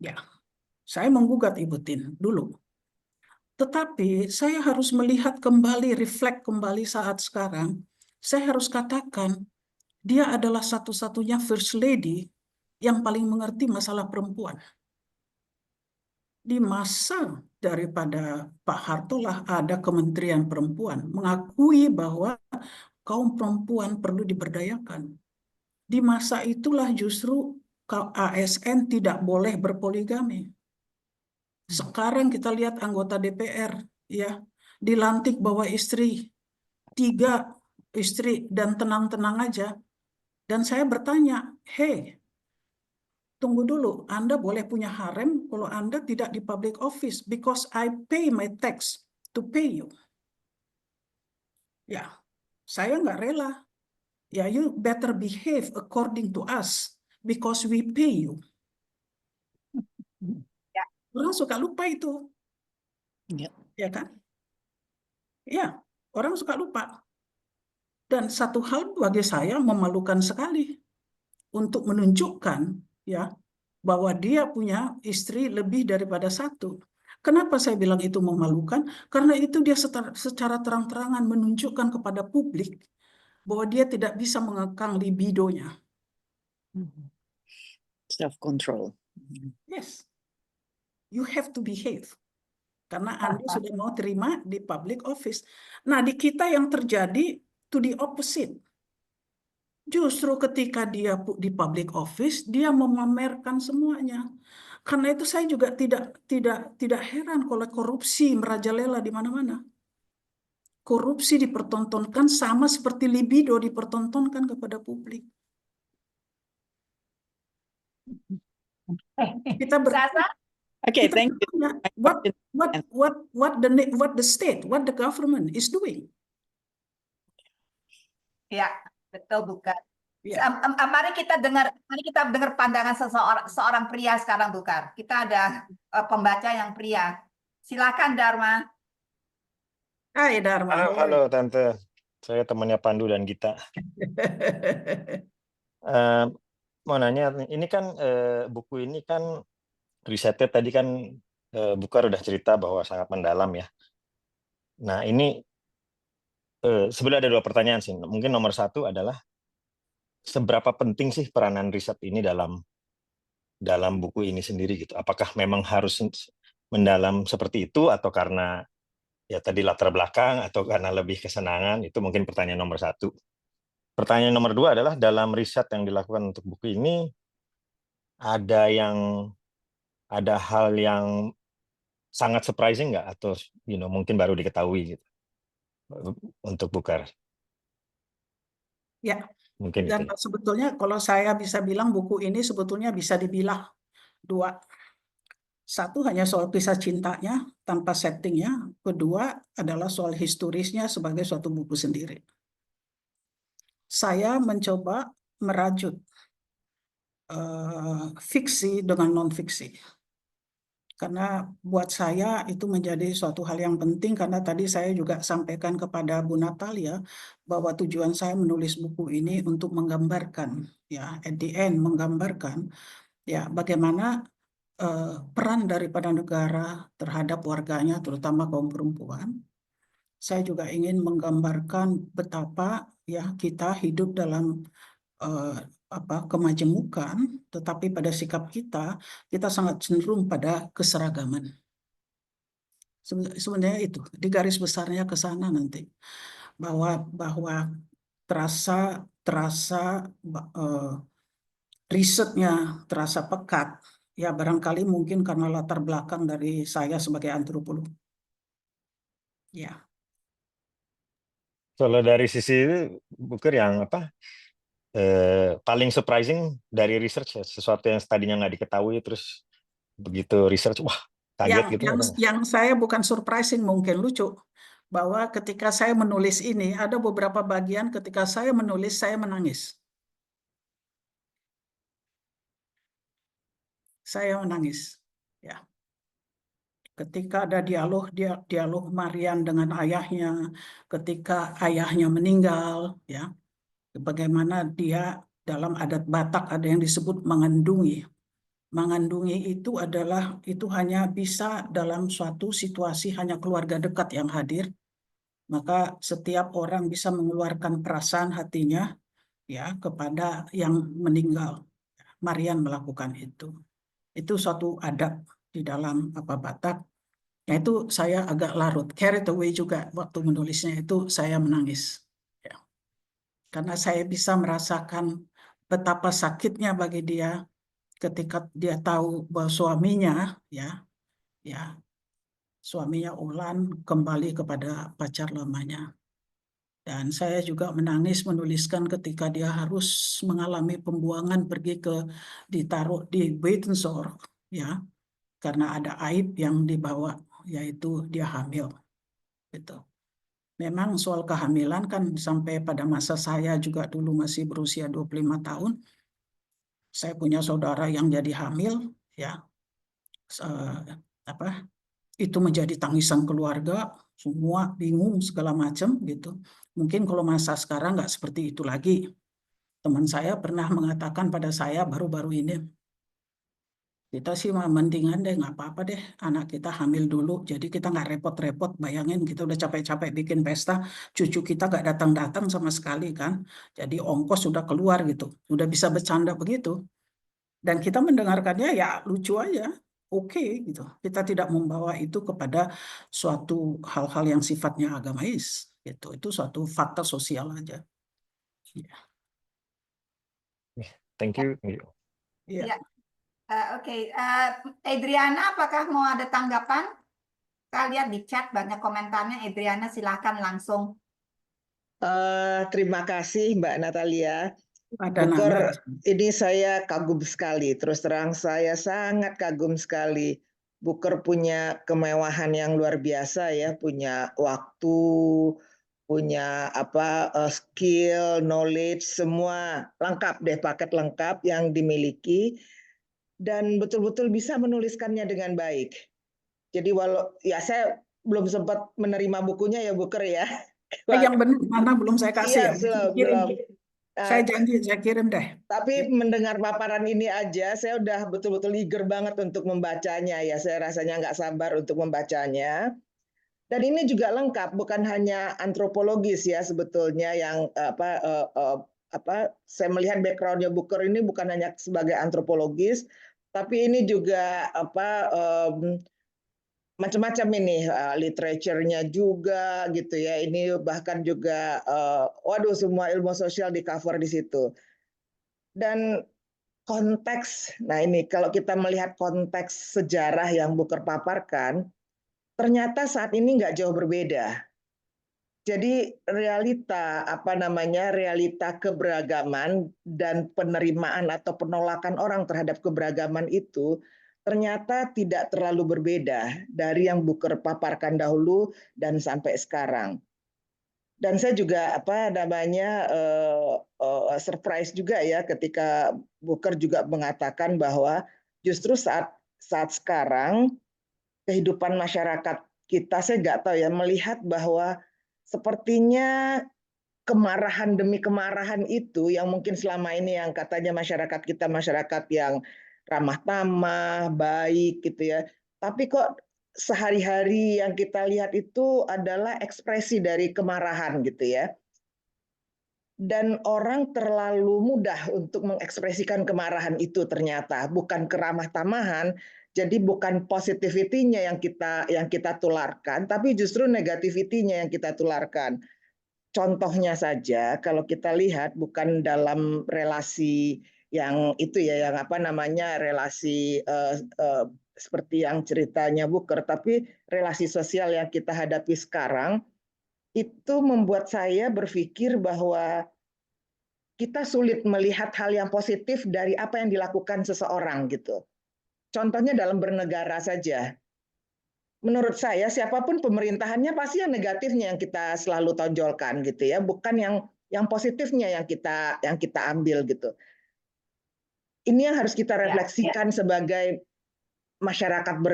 Ya, saya menggugat Ibu Tin dulu. Tetapi saya harus melihat kembali, reflect kembali saat sekarang. Saya harus katakan, dia adalah satu-satunya First Lady yang paling mengerti masalah perempuan. Di masa daripada Pak Hartolah ada Kementerian Perempuan, mengakui bahwa kaum perempuan perlu diberdayakan. Di masa itulah justru ASN tidak boleh berpoligami. Sekarang kita lihat anggota DPR, ya, dilantik bawa istri, 3 istri dan tenang-tenang aja. Dan saya bertanya, hey, tunggu dulu, Anda boleh punya harem kalau Anda tidak di public office, because I pay my tax to pay you. Ya, saya nggak rela. Ya, you better behave according to us, because we pay you. Ya. Orang suka lupa itu. Ya kan? Ya, orang suka lupa. Dan satu hal bagi saya memalukan sekali untuk menunjukkan ya bahwa dia punya istri lebih daripada 1. Kenapa saya bilang itu memalukan? Karena itu dia secara terang-terangan menunjukkan kepada publik bahwa dia tidak bisa mengekang libidonya. Self-control. Yes. You have to behave. Karena Anda sudah mau terima di public office. Nah, di kita yang terjadi to the opposite. Justru ketika dia di public office, dia memamerkan semuanya. Karena itu saya juga tidak heran kalau korupsi merajalela di mana-mana. Korupsi dipertontonkan sama seperti libido dipertontonkan kepada publik. Kita Sasa? Okay, thank you. What the state, what the government is doing. Ya, betul bukan. Ya. Mari kita dengar pandangan seorang pria sekarang, Bukar. Kita ada pembaca yang pria. Silakan, Dharma. Hai Dharma. Halo Tante, saya temannya Pandu dan Gita. Mau nanya, ini kan buku ini kan risetnya tadi kan Bukar udah cerita bahwa sangat mendalam ya. Nah ini sebenarnya ada 2 pertanyaan sih. Mungkin nomor 1 adalah seberapa penting sih peranan riset ini dalam buku ini sendiri gitu. Apakah memang harus mendalam seperti itu atau karena ya tadi latar belakang atau karena lebih kesenangan? Itu mungkin pertanyaan nomor 1. Pertanyaan nomor 2 adalah dalam riset yang dilakukan untuk buku ini, ada hal yang sangat surprising nggak, atau mungkin baru diketahui gitu untuk Bukar? Ya, Mungkin dan itu. sebetulnya kalau saya bisa bilang buku ini sebetulnya bisa dibilang dua. Satu hanya soal kisah cintanya tanpa settingnya. Kedua adalah soal historisnya sebagai suatu buku sendiri. Saya mencoba merajut fiksi dengan non-fiksi. Karena buat saya itu menjadi suatu hal yang penting, karena tadi saya juga sampaikan kepada Bu Natalia bahwa tujuan saya menulis buku ini untuk menggambarkan, ya, at the end menggambarkan ya bagaimana peran daripada negara terhadap warganya, terutama kaum perempuan. Saya juga ingin menggambarkan betapa ya kita hidup dalam kemajemukan, tetapi pada sikap kita sangat cenderung pada keseragaman. Sebenarnya itu di garis besarnya ke sana nanti, bahwa terasa risetnya terasa pekat. Ya barangkali mungkin karena latar belakang dari saya sebagai antropolog. Ya. Kalau dari sisi Bukar yang paling surprising dari research, ya, sesuatu yang tadinya nggak diketahui terus begitu research, wah kaget gitu ada nggak? Yang saya bukan surprising, mungkin lucu, bahwa ketika saya menulis ini ada beberapa bagian ketika saya menulis saya menangis. Saya menangis. Ya. Ketika ada dialog Marian dengan ayahnya, ketika ayahnya meninggal, ya, bagaimana dia dalam adat Batak ada yang disebut mengandungi. Mengandungi itu hanya bisa dalam suatu situasi hanya keluarga dekat yang hadir. Maka setiap orang bisa mengeluarkan perasaan hatinya ya kepada yang meninggal. Marian melakukan itu. Itu suatu adat di dalam Batak. Nah, itu saya agak larut, carried away juga waktu menulisnya, itu saya menangis. Ya. Karena saya bisa merasakan betapa sakitnya bagi dia ketika dia tahu bahwa suaminya, suaminya Ulan kembali kepada pacar lamanya. Dan saya juga menangis menuliskan ketika dia harus mengalami pembuangan, ditaruh di Buitenzorg, ya, karena ada aib yang dibawa, yaitu dia hamil. Gitu. Memang soal kehamilan kan sampai pada masa saya juga dulu masih berusia 25 tahun, saya punya saudara yang jadi hamil, ya, itu menjadi tangisan keluarga, semua bingung segala macam gitu. Mungkin kalau masa sekarang nggak seperti itu lagi. Teman saya pernah mengatakan pada saya baru-baru ini, kita sih mendingan deh, nggak apa-apa deh, anak kita hamil dulu, jadi kita nggak repot-repot. Bayangin kita udah capek-capek bikin pesta, cucu kita nggak datang-datang sama sekali kan. Jadi ongkos sudah keluar gitu, udah bisa bercanda begitu. Dan kita mendengarkannya ya lucu aja, oke gitu. Kita tidak membawa itu kepada suatu hal-hal yang sifatnya agamais gitu. Itu suatu fakta sosial aja. Ya. Thank you. Ya. Ya, oke. Adriana, apakah mau ada tanggapan? Kita lihat di chat banyak komentarnya. Adriana, silakan langsung. Terima kasih Mbak Natalia. Ada Bukar, Nana. ini saya kagum sekali. Terus terang saya sangat kagum sekali. Bukar punya kemewahan yang luar biasa ya, punya waktu, punya skill, knowledge, semua lengkap deh, paket lengkap yang dimiliki dan betul-betul bisa menuliskannya dengan baik. Jadi walau ya saya belum sempat menerima bukunya ya Bukar ya. Yang benar mana belum saya kasih Iya, ya. belum. Saya janji saya kirim deh. Tapi mendengar paparan ini aja, saya udah betul-betul eager banget untuk membacanya ya. Saya rasanya nggak sabar untuk membacanya. Dan ini juga lengkap, bukan hanya antropologis ya sebetulnya yang saya melihat backgroundnya Bukar ini bukan hanya sebagai antropologis, tapi ini juga macam-macam ini literaturnya juga gitu ya. Ini bahkan juga waduh semua ilmu sosial di cover di situ. Dan konteks, nah ini kalau kita melihat konteks sejarah yang Booker paparkan, ternyata saat ini nggak jauh berbeda. Jadi realita realita keberagaman dan penerimaan atau penolakan orang terhadap keberagaman itu ternyata tidak terlalu berbeda dari yang Booker paparkan dahulu dan sampai sekarang. Dan saya juga surprise juga ya ketika Booker juga mengatakan bahwa justru saat sekarang kehidupan masyarakat kita, saya nggak tahu ya, melihat bahwa sepertinya kemarahan demi kemarahan itu yang mungkin selama ini yang katanya masyarakat kita masyarakat yang ramah tamah, baik gitu ya. Tapi kok sehari-hari yang kita lihat itu adalah ekspresi dari kemarahan gitu ya. Dan orang terlalu mudah untuk mengekspresikan kemarahan itu ternyata, bukan keramah tamahan. Jadi bukan positivity-nya yang kita tularkan, tapi justru negativity-nya yang kita tularkan. Contohnya saja, kalau kita lihat bukan dalam relasi yang itu ya, yang relasi seperti yang ceritanya Booker, tapi relasi sosial yang kita hadapi sekarang, itu membuat saya berpikir bahwa kita sulit melihat hal yang positif dari apa yang dilakukan seseorang gitu. Contohnya dalam bernegara saja. Menurut saya siapapun pemerintahannya pasti yang negatifnya yang kita selalu tonjolkan gitu ya, bukan yang positifnya yang kita ambil gitu. Ini yang harus kita refleksikan sebagai masyarakat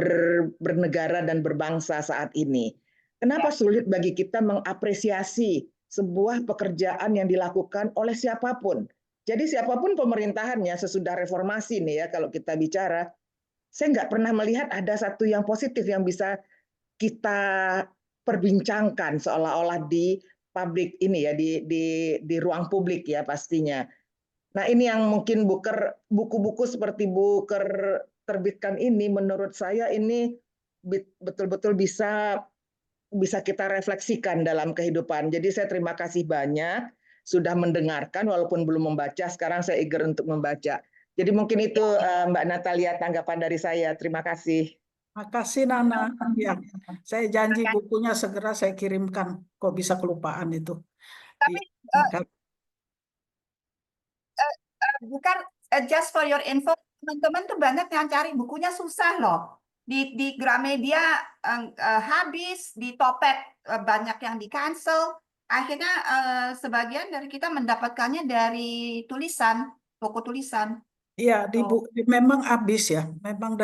bernegara dan berbangsa saat ini. Kenapa sulit bagi kita mengapresiasi sebuah pekerjaan yang dilakukan oleh siapapun? Jadi siapapun pemerintahannya sesudah reformasi nih ya, kalau kita bicara, saya nggak pernah melihat ada satu yang positif yang bisa kita perbincangkan seolah-olah di publik ini ya, di ruang publik ya pastinya. Nah ini yang mungkin buku-buku seperti Booker terbitkan ini menurut saya ini betul-betul bisa kita refleksikan dalam kehidupan. Jadi saya terima kasih banyak sudah mendengarkan walaupun belum membaca. Sekarang saya eager untuk membaca. Jadi mungkin itu Mbak Natalia tanggapan dari saya. Terima kasih. Makasih Nana. Ya, saya janji bukunya segera saya kirimkan. Kok bisa kelupaan itu? Tapi bukan just for your info, teman-teman tuh banyak yang cari bukunya susah loh. Di Gramedia habis, di Topet banyak yang di cancel. Akhirnya sebagian dari kita mendapatkannya dari tulisan, toko tulisan. Iya, memang habis ya. Memang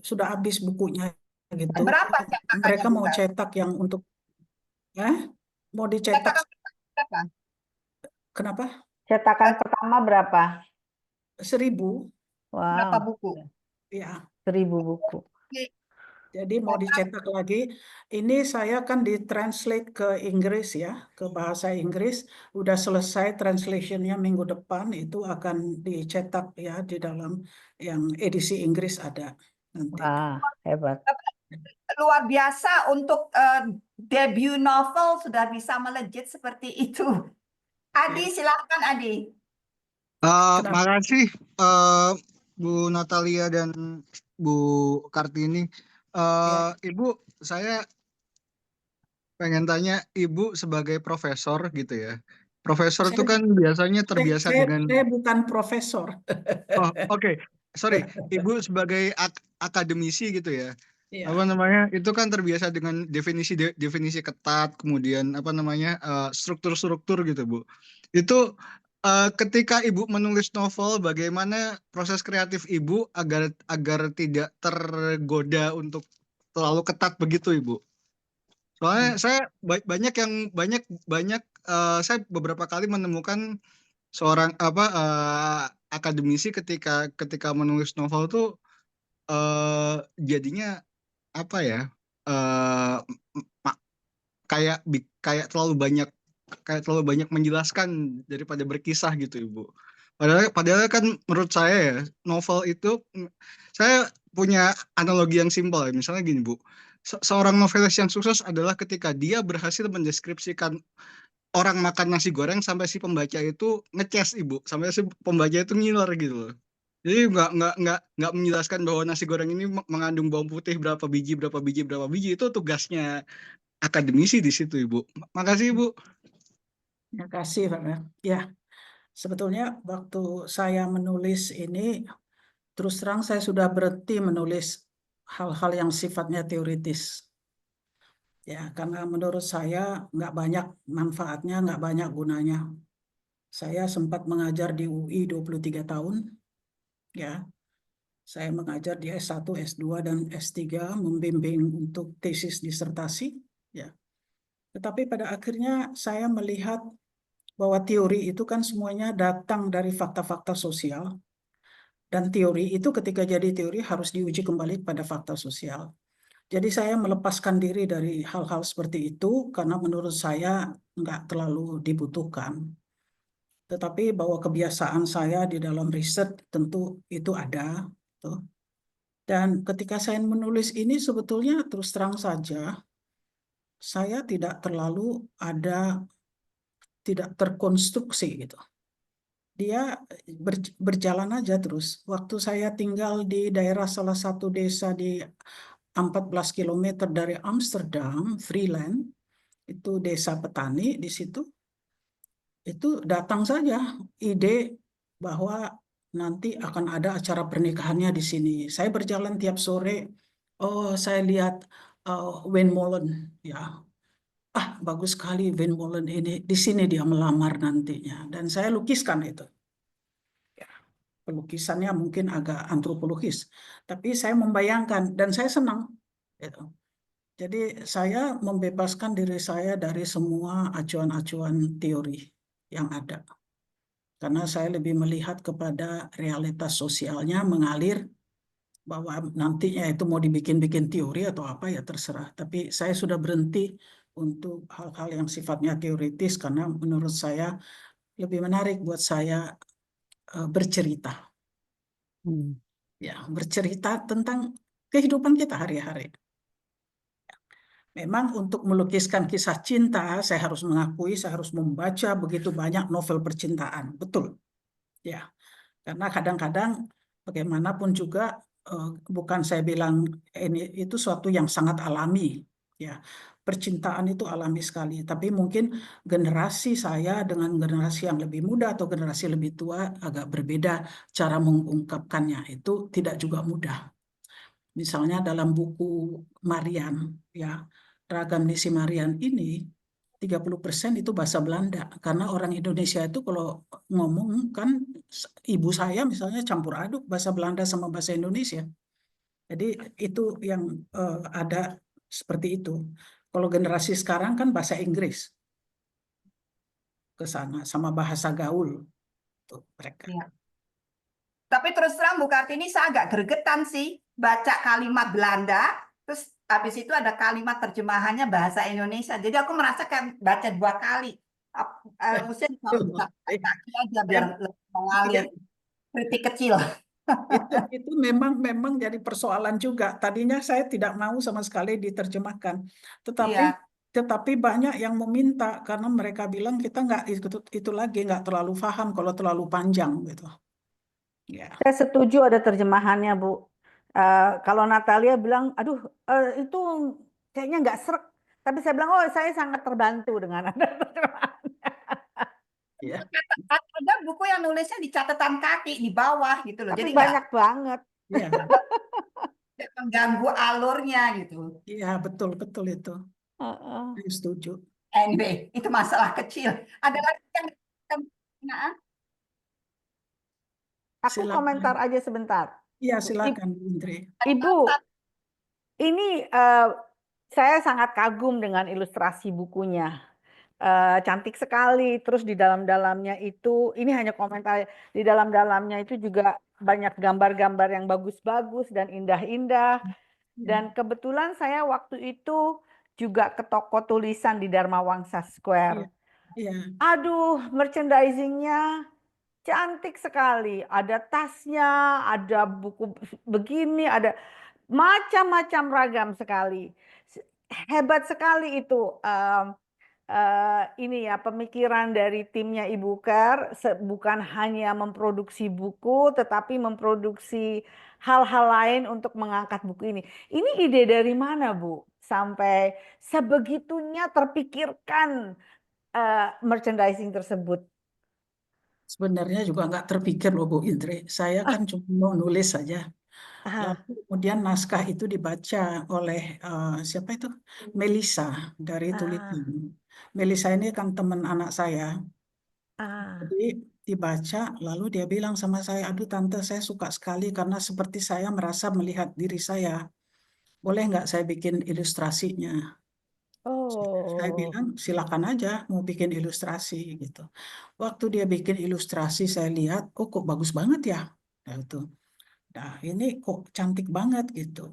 sudah habis bukunya gitu. Berapa cetakannya Mereka mau juga? cetak yang untuk mau dicetak. Cetakan berapa? Kenapa? Cetakan pertama berapa? 1000. Berapa Wow, buku? Ya. 1000 buku. Jadi mau dicetak lagi. Ini saya kan ditranslate ke Inggris ya, ke bahasa Inggris. Udah selesai translationnya minggu depan. Itu akan dicetak ya di dalam yang edisi Inggris ada nanti. Wah, hebat. Luar biasa untuk debut novel sudah bisa melejit seperti itu. Adi, silakan Adi. Makasih Bu Natalia dan Bu Kartini. Ibu, saya pengen tanya, Ibu sebagai profesor gitu ya. Profesor itu kan biasanya terbiasa dengan... Saya bukan profesor. Oh, oke. Sorry, Ibu sebagai akademisi gitu ya. Iya. Itu kan terbiasa dengan definisi ketat, kemudian struktur-struktur gitu, Bu. Itu ketika Ibu menulis novel, bagaimana proses kreatif Ibu agar tidak tergoda untuk terlalu ketat begitu, Ibu? Soalnya saya saya beberapa kali menemukan seorang akademisi ketika menulis novel tuh jadinya kayak terlalu banyak menjelaskan daripada berkisah gitu, Ibu. Padahal kan menurut saya ya, novel itu, saya punya analogi yang simpel ya. Misalnya gini, Bu. Seorang novelis yang sukses adalah ketika dia berhasil mendeskripsikan orang makan nasi goreng sampai si pembaca itu ngeces, Ibu. Sampai si pembaca itu ngiler gitu loh. Jadi nggak menjelaskan bahwa nasi goreng ini mengandung bawang putih berapa biji, berapa biji, berapa biji. Itu tugasnya akademisi di situ, Ibu. Makasih, Ibu. Terima kasih, Pak. Ya, sebetulnya waktu saya menulis ini, terus terang saya sudah berhenti menulis hal-hal yang sifatnya teoritis. Ya, karena menurut saya nggak banyak manfaatnya, nggak banyak gunanya. Saya sempat mengajar di UI 23 tahun. Ya, saya mengajar di S1, S2, dan S3, membimbing untuk tesis disertasi. Ya. Tetapi pada akhirnya saya melihat bahwa teori itu kan semuanya datang dari fakta-fakta sosial. Dan teori itu ketika jadi teori harus diuji kembali pada fakta sosial. Jadi saya melepaskan diri dari hal-hal seperti itu karena menurut saya nggak terlalu dibutuhkan. Tetapi bahwa kebiasaan saya di dalam riset tentu itu ada. Tuh. Dan ketika saya menulis ini sebetulnya terus terang saja, saya tidak terkonstruksi gitu. Dia berjalan aja terus. Waktu saya tinggal di daerah salah satu desa di 14 km dari Amsterdam, Friesland, itu desa petani di situ, itu datang saja ide bahwa nanti akan ada acara pernikahannya di sini. Saya berjalan tiap sore, oh saya lihat Windmolen, ya. Ah, bagus sekali Windmolen ini, di sini dia melamar nantinya. Dan saya lukiskan itu. Ya, pelukisannya mungkin agak antropologis, tapi saya membayangkan dan saya senang. Gitu. Jadi saya membebaskan diri saya dari semua acuan-acuan teori yang ada. Karena saya lebih melihat kepada realitas sosialnya mengalir, bahwa nantinya itu mau dibikin-bikin teori atau apa ya terserah. Tapi saya sudah berhenti untuk hal-hal yang sifatnya teoritis karena menurut saya lebih menarik buat saya bercerita. Ya, bercerita tentang kehidupan kita hari-hari. Memang untuk melukiskan kisah cinta, saya harus mengakui, saya harus membaca begitu banyak novel percintaan. Betul. Ya, karena kadang-kadang bagaimanapun juga bukan saya bilang ini itu suatu yang sangat alami. Ya, percintaan itu alami sekali. Tapi mungkin generasi saya dengan generasi yang lebih muda atau generasi lebih tua agak berbeda cara mengungkapkannya. Itu tidak juga mudah. Misalnya dalam buku Marian, ya, Ragam Nisi Marian ini 30% itu bahasa Belanda. Karena orang Indonesia itu kalau ngomong kan, ibu saya misalnya campur aduk bahasa Belanda sama bahasa Indonesia. Jadi itu yang ada seperti itu. Kalau generasi sekarang kan bahasa Inggris ke sana sama bahasa gaul tuh mereka. Ya. Tapi terus terang Bu Kartini saya agak gregetan sih baca kalimat Belanda, terus habis itu ada kalimat terjemahannya bahasa Indonesia. Jadi aku merasa kayak baca 2 kali. Mesti kalau bisa kaki aja biar lebih mengalir. Kritik kecil. Itu memang jadi persoalan juga. Tadinya saya tidak mau sama sekali diterjemahkan, Iya. tetapi banyak yang meminta karena mereka bilang kita nggak itu lagi nggak terlalu paham kalau terlalu panjang gitu. Ya. Saya setuju ada terjemahannya, Bu. Kalau Natalia bilang, aduh, itu kayaknya nggak srek. Tapi saya bilang, oh, saya sangat terbantu dengan ada terjemahannya. Ya. Ada buku yang nulisnya di catatan kaki di bawah gitu loh. Tapi Jadi banyak banget. Ya. nggak mengganggu alurnya gitu. Iya, betul itu. Saya setuju. Anyway, itu masalah kecil. Ada lagi yang nah, Aku Silakan. komentar aja sebentar. Iya, silakan, Bu Indri. Ibu, ini saya sangat kagum dengan ilustrasi bukunya. Cantik sekali. Terus di dalam-dalamnya itu, ini hanya komentar, di dalam-dalamnya itu juga banyak gambar-gambar yang bagus-bagus dan indah-indah. Dan kebetulan saya waktu itu juga ke toko tulisan di Dharma Wangsa Square. Iya. Aduh, merchandisingnya cantik sekali. Ada tasnya, ada buku begini, ada macam-macam ragam sekali. Hebat sekali itu ini ya pemikiran dari timnya Ibu Ker bukan hanya memproduksi buku tetapi memproduksi hal-hal lain untuk mengangkat buku ini. Ini ide dari mana, Bu? Sampai sebegitunya terpikirkan merchandising tersebut. Sebenarnya juga nggak terpikir loh Bu Indri. Saya kan cuma mau nulis saja. Ah, Lalu kemudian naskah itu dibaca oleh siapa itu? Melisa dari ah, Tulisan. Melisa ini kan teman anak saya. ah. Jadi dibaca, lalu dia bilang sama saya, aduh tante saya suka sekali karena seperti saya merasa melihat diri saya. Boleh nggak saya bikin ilustrasinya? Saya Oh, bilang silakan aja mau bikin ilustrasi gitu. Waktu dia bikin ilustrasi saya lihat, oh kok bagus banget ya. Nah, itu. Nah, ini kok cantik banget gitu.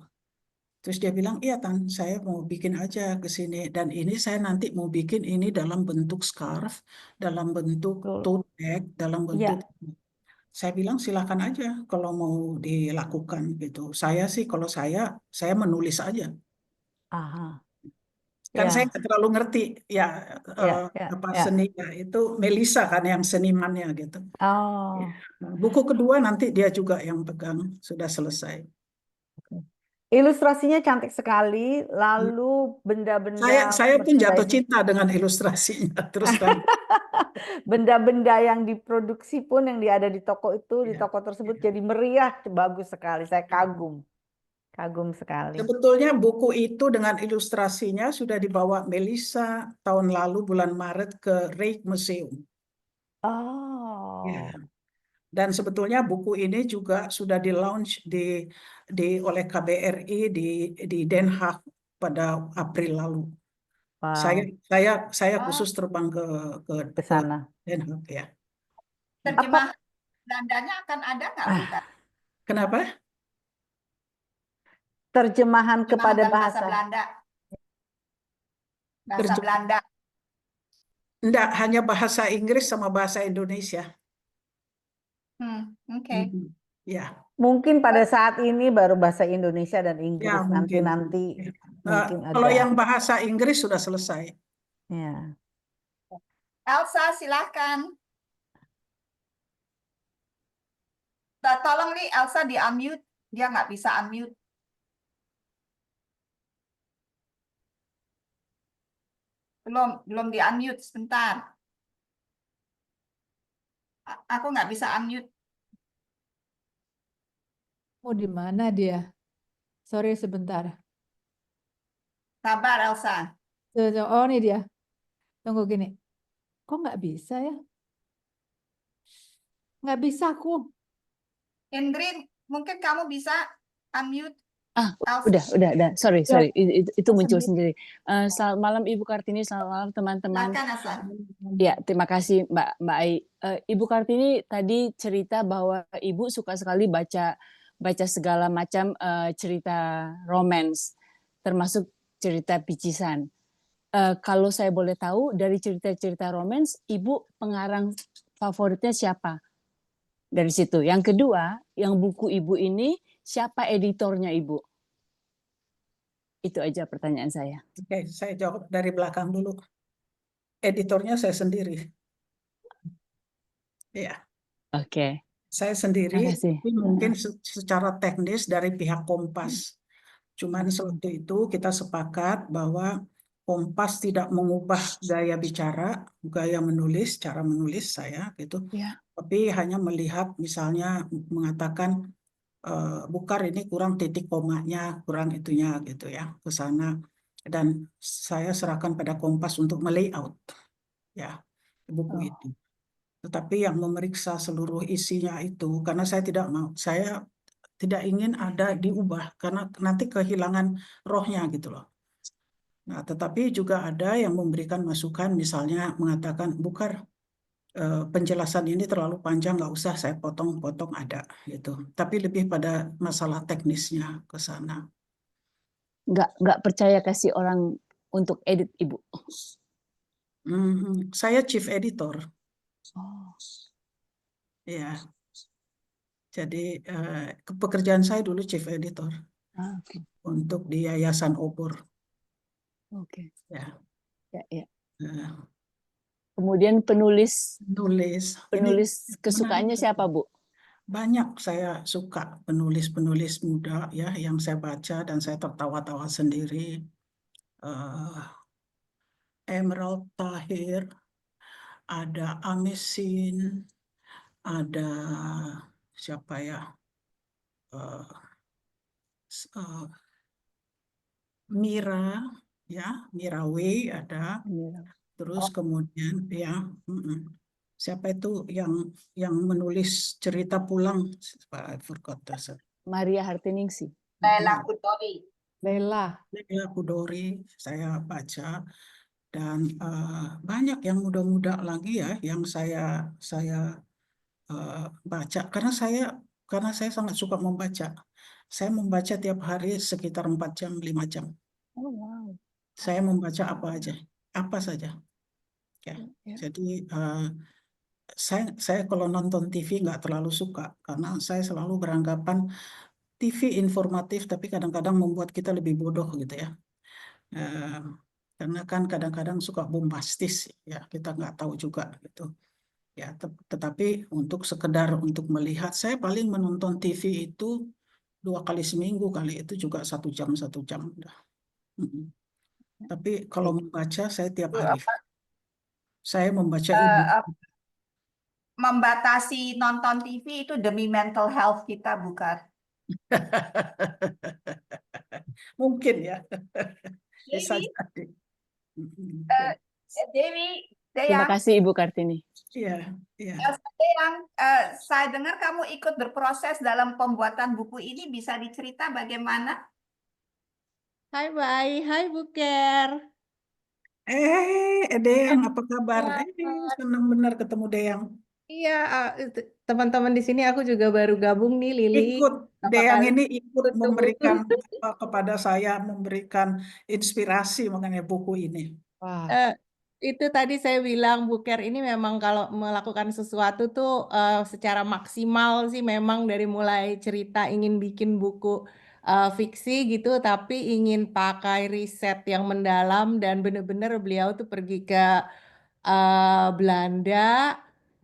Terus dia bilang, iya Tan, saya mau bikin aja ke sini. Dan ini saya nanti mau bikin ini dalam bentuk scarf, dalam bentuk betul. tote bag, dalam bentuk... Iya. Saya bilang silakan aja kalau mau dilakukan gitu. Saya sih kalau saya menulis aja. Aha. Kan saya Ya, nggak terlalu ngerti ya ya, eh, ya, apa ya. seninya. Itu Melisa kan yang senimannya gitu. Ya. Oh. Nah, buku kedua nanti dia juga yang pegang, sudah selesai. Ilustrasinya cantik sekali, lalu benda-benda Saya pun jatuh merchandising, cinta dengan ilustrasinya terus terang. benda-benda yang diproduksi pun yang ada di toko itu, di Ya. toko tersebut jadi meriah, bagus sekali. Saya kagum, kagum sekali. Sebetulnya buku itu dengan ilustrasinya sudah dibawa Melisa tahun lalu bulan Maret ke Rijksmuseum. Ya. Oh, Dan sebetulnya buku ini juga sudah di-launch oleh KBRI di Den Haag pada April lalu. Saya wow, saya Oh, khusus terbang ke ke sana. Den Haag ya. terjemahan Belandanya akan ada nggak, Bu? Ah, Kenapa? terjemahan Terjemahan kepada dalam bahasa bahasa. Belanda. Bahasa Terjem- Belanda. Enggak, hanya bahasa Inggris sama bahasa Indonesia. Oke. Ya, Mungkin pada saat ini baru bahasa Indonesia dan ya Inggris. mungkin. Nanti-nanti Ya. mungkin Kalau ada. yang bahasa Inggris sudah selesai. Ya. Elsa, silakan. Tolong nih Elsa di unmute. Dia nggak bisa unmute. Belum di unmute, sebentar. Aku nggak bisa unmute. Oh, di mana dia? Sorry sebentar. Sabar Elsa. Oh, ini dia. Tunggu gini. Kok nggak bisa ya? Nggak bisa aku. Indrin, mungkin kamu bisa unmute Udah, sorry, Ya, itu muncul sendiri. sendiri. Selamat malam Ibu Kartini, selamat malam teman-teman. Silakan Elsa. Ya, terima kasih Mbak Ai. Ibu Kartini tadi cerita bahwa Ibu suka sekali baca segala macam cerita romance, termasuk cerita picisan. Kalau saya boleh tahu dari cerita-cerita romance, Ibu pengarang favoritnya siapa? Dari situ. Yang kedua, yang buku Ibu ini siapa editornya Ibu? Itu aja pertanyaan saya. Oke, saya jawab dari belakang dulu. Editornya saya sendiri. Ya, Oke, saya terima sendiri, kasih. tapi mungkin secara teknis dari pihak Kompas. Cuman waktu itu kita sepakat bahwa Kompas tidak mengubah gaya bicara, gaya menulis, cara menulis saya gitu. Ya. Tapi hanya melihat misalnya mengatakan Bukar ini kurang titik komanya, kurang itunya gitu ya ke sana. Dan saya serahkan pada Kompas untuk melayout ya buku Oh. itu. Tetapi yang memeriksa seluruh isinya itu karena saya tidak ingin ada diubah karena nanti kehilangan rohnya gitu loh. Nah, tetapi juga ada yang memberikan masukan misalnya mengatakan Bukar penjelasan ini terlalu panjang, nggak usah saya potong-potong ada gitu. Tapi lebih pada masalah teknisnya ke sana. Nggak percaya kasih orang untuk edit Ibu. Saya chief editor. Oh. Ya. Jadi pekerjaan saya dulu chief editor Okay. untuk di Yayasan Obor. Oke. Ya. Ya. Eh, Kemudian penulis Nulis. Ini penulis menarik. kesukaannya siapa, Bu? Banyak saya suka penulis-penulis muda ya yang saya baca dan saya tertawa-tawa sendiri. Eh, Emerald Tahir, ada Amisin, ada siapa ya? Eh, eh, Mira, ya, Mira Way ada. Terus kemudian ya, siapa itu yang menulis cerita pulang? I forgot that. Maria Hartiningsih. Laila Kudori. Leila. Leila Kudori saya baca dan banyak yang muda-muda lagi ya yang saya baca karena saya sangat suka membaca. Saya membaca tiap hari sekitar 4 jam, 5 jam. Oh, wow. Saya membaca apa saja. Ya. Ya. Jadi saya kalau nonton TV nggak terlalu suka karena saya selalu beranggapan TV informatif tapi kadang-kadang membuat kita lebih bodoh gitu ya. Eh, karena kan kadang-kadang suka bombastis ya kita nggak tahu juga gitu. Ya, tetapi untuk sekedar untuk melihat, saya paling menonton TV itu 2 kali seminggu kali itu juga 1 jam udah. Mm-mm. Tapi kalau membaca saya tiap Itu hari. apa, Saya membaca eh, ibu. membatasi nonton TV itu demi mental health kita, bukan? Mungkin ya. Bisa Dewi, jadi. Mm-mm. Dewi, Terima Deyang, kasih Ibu Kartini. Iya, iya. Deyang, saya dengar kamu ikut berproses dalam pembuatan buku ini, bisa dicerita bagaimana? Hai Mbak Ai, hai Bu Ker. Deyang, apa kabar? Senang benar ketemu Deyang. Iya, teman-teman di sini aku juga baru gabung nih, Lili. Ikut Pertama Deyang kali ini ikut ketemu. memberikan kepada saya memberikan inspirasi mengenai buku ini. Wah. Eh, itu tadi saya bilang Bu Ker ini memang kalau melakukan sesuatu tuh secara maksimal sih memang dari mulai cerita ingin bikin buku fiksi gitu, tapi ingin pakai riset yang mendalam dan benar-benar beliau tuh pergi ke Belanda,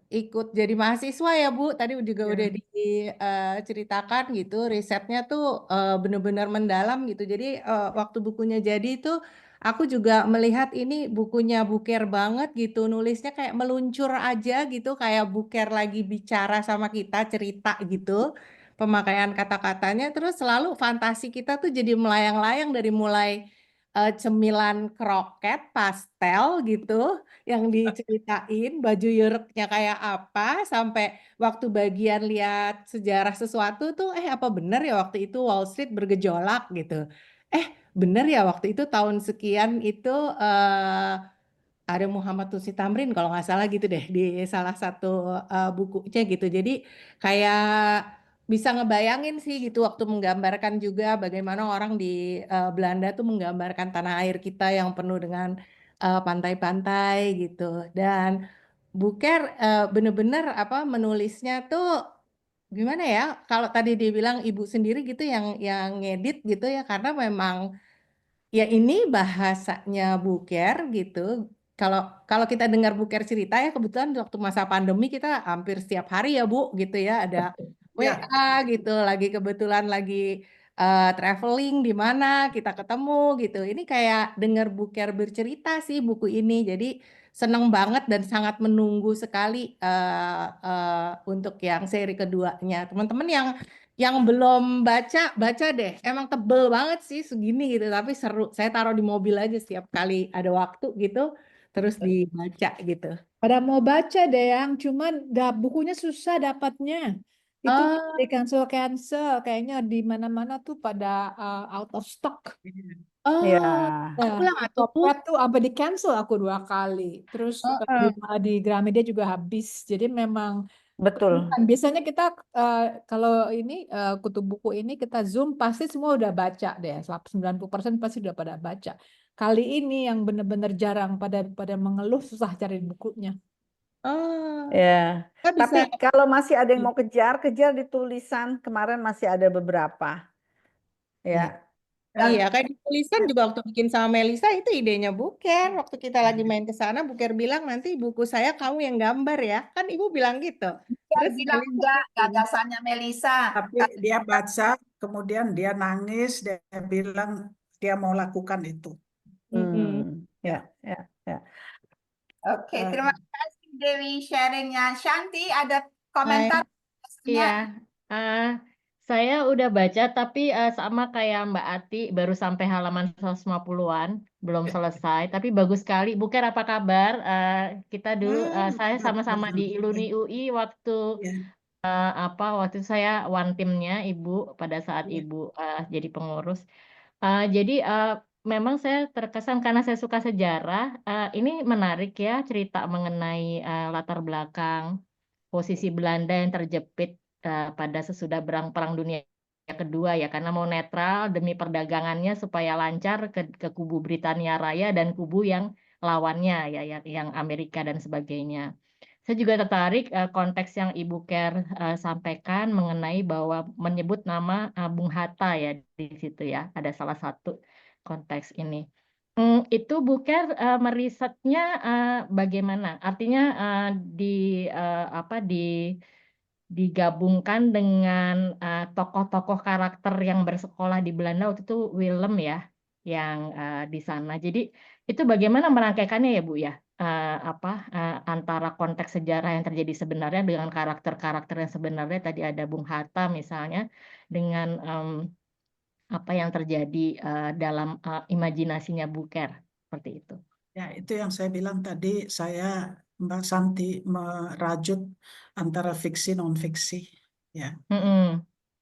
ikut jadi mahasiswa ya Bu. Tadi juga Ya. udah diceritakan gitu, risetnya tuh benar-benar mendalam gitu. Jadi waktu bukunya jadi itu aku juga melihat ini bukunya Buker banget gitu, nulisnya kayak meluncur aja gitu, kayak Buker lagi bicara sama kita, cerita gitu. Pemakaian kata-katanya terus selalu fantasi kita tuh jadi melayang-layang dari mulai cemilan kroket, pastel gitu yang diceritain, baju yuruknya kayak apa, sampai waktu bagian lihat sejarah sesuatu tuh, apa bener ya waktu itu Wall Street bergejolak gitu. Bener ya waktu itu tahun sekian itu ada Muhammad Tusi Tamrin kalau nggak salah gitu deh di salah satu bukunya gitu. Jadi kayak bisa ngebayangin sih gitu waktu menggambarkan juga bagaimana orang di Belanda tuh menggambarkan tanah air kita yang penuh dengan pantai-pantai gitu. Dan Buker bener-bener apa menulisnya tuh gimana ya? Kalau tadi dibilang ibu sendiri gitu yang ngedit gitu ya karena memang ya ini bahasanya Buker gitu. Kalau kalau kita dengar Buker cerita ya kebetulan waktu masa pandemi kita hampir setiap hari ya Bu gitu ya ada Ya. WA gitu lagi kebetulan lagi traveling di mana kita ketemu gitu. Ini kayak dengar Buker bercerita sih buku ini. Jadi seneng banget dan sangat menunggu sekali untuk yang seri keduanya. Teman-teman yang belum baca deh. Emang tebel banget sih segini gitu, tapi seru. Saya taruh di mobil aja setiap kali ada waktu gitu, terus dibaca gitu. Pada mau baca deh yang cuman bukunya susah dapatnya. Itu Oh, di cancel kayaknya di mana-mana tuh pada out of stock. Ya, aku Nah, lah di tuh. Topet tuh sampai di cancel aku 2 kali. Terus di Gramedia juga habis. Jadi memang betul. biasanya kita kalau ini kutu buku ini kita zoom pasti semua udah baca deh. 90% pasti udah pada baca. Kali ini yang benar-benar jarang pada mengeluh susah cari bukunya. Oh, Ya, kita bisa. tapi kalau masih ada yang mau kejar di tulisan kemarin masih ada beberapa. Ya, Iya, kayak di tulisan juga waktu bikin sama Melisa itu idenya Buker. Waktu kita lagi main ke sana, Buker bilang nanti buku saya kamu yang gambar ya. Kan Ibu bilang gitu. Dia Terus bilang Melisa enggak, bikin. gagasannya Melisa. Tapi dia baca, kemudian dia nangis, dia bilang dia mau lakukan itu. Ya, ya, ya. Oke, Eh, terima kasih Dewi sharingnya. Shanti, ada komentar? Iya, saya udah baca tapi sama kayak Mbak Ati baru sampai halaman 150-an, belum selesai. Tapi bagus sekali. Buker apa kabar? Kita dulu saya sama-sama di Iluni UI waktu Ya, waktu itu saya one teamnya Ibu pada saat ya. Ibu jadi pengurus. Jadi memang saya terkesan karena saya suka sejarah. Ini menarik ya cerita mengenai latar belakang posisi Belanda yang terjepit pada sesudah Perang Dunia Kedua ya, karena mau netral demi perdagangannya supaya lancar ke kubu Britania Raya dan kubu yang lawannya ya, yang Amerika dan sebagainya. Saya juga tertarik konteks yang Ibu Ker sampaikan mengenai bahwa menyebut nama Bung Hatta ya di situ ya, ada salah satu konteks ini. Itu Buker merisetnya bagaimana? Artinya digabungkan dengan tokoh-tokoh karakter yang bersekolah di Belanda waktu itu Willem ya, yang di sana. Jadi itu bagaimana merangkaikannya ya Bu ya? Antara konteks sejarah yang terjadi sebenarnya dengan karakter-karakter yang sebenarnya tadi ada Bung Hatta misalnya dengan apa yang terjadi dalam imajinasinya Buker seperti itu. Ya, itu yang saya bilang tadi, saya Mbak Santi merajut antara fiksi non-fiksi. Ya,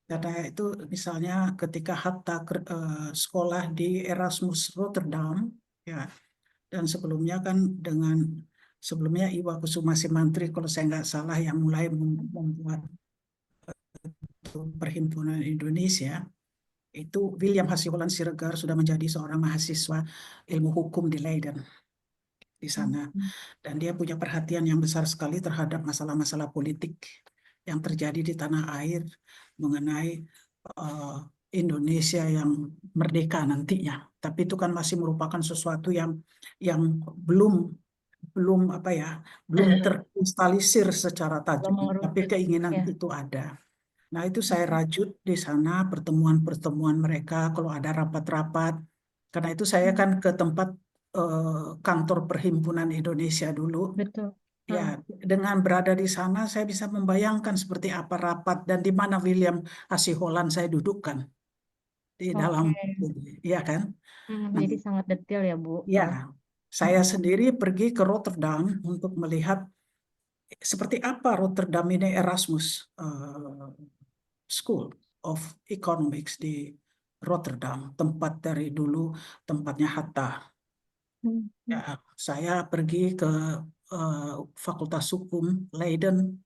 karena itu misalnya ketika Hatta sekolah di Erasmus Rotterdam, ya, dan sebelumnya kan sebelumnya Iwa Kusuma Simantri kalau saya nggak salah yang mulai membuat Perhimpunan Indonesia, itu William Hasiholan Siregar sudah menjadi seorang mahasiswa ilmu hukum di Leiden di sana, dan dia punya perhatian yang besar sekali terhadap masalah-masalah politik yang terjadi di tanah air mengenai Indonesia yang merdeka nantinya. Tapi itu kan masih merupakan sesuatu yang belum belum terkristalisir secara tajam, tapi keinginan Ya. itu ada. Nah, itu saya rajut di sana pertemuan-pertemuan mereka kalau ada rapat-rapat. Karena itu saya kan ke tempat kantor Perhimpunan Indonesia dulu. Betul. Ya, dengan berada di sana saya bisa membayangkan seperti apa rapat dan di mana William Hasiholan saya dudukkan di dalam, ya kan? Jadi sangat detail ya Bu. Ya, saya sendiri pergi ke Rotterdam untuk melihat seperti apa Rotterdam ini Erasmus School of Economics di Rotterdam, tempat dari dulu tempatnya Hatta. Ya, saya pergi ke Fakultas Hukum Leiden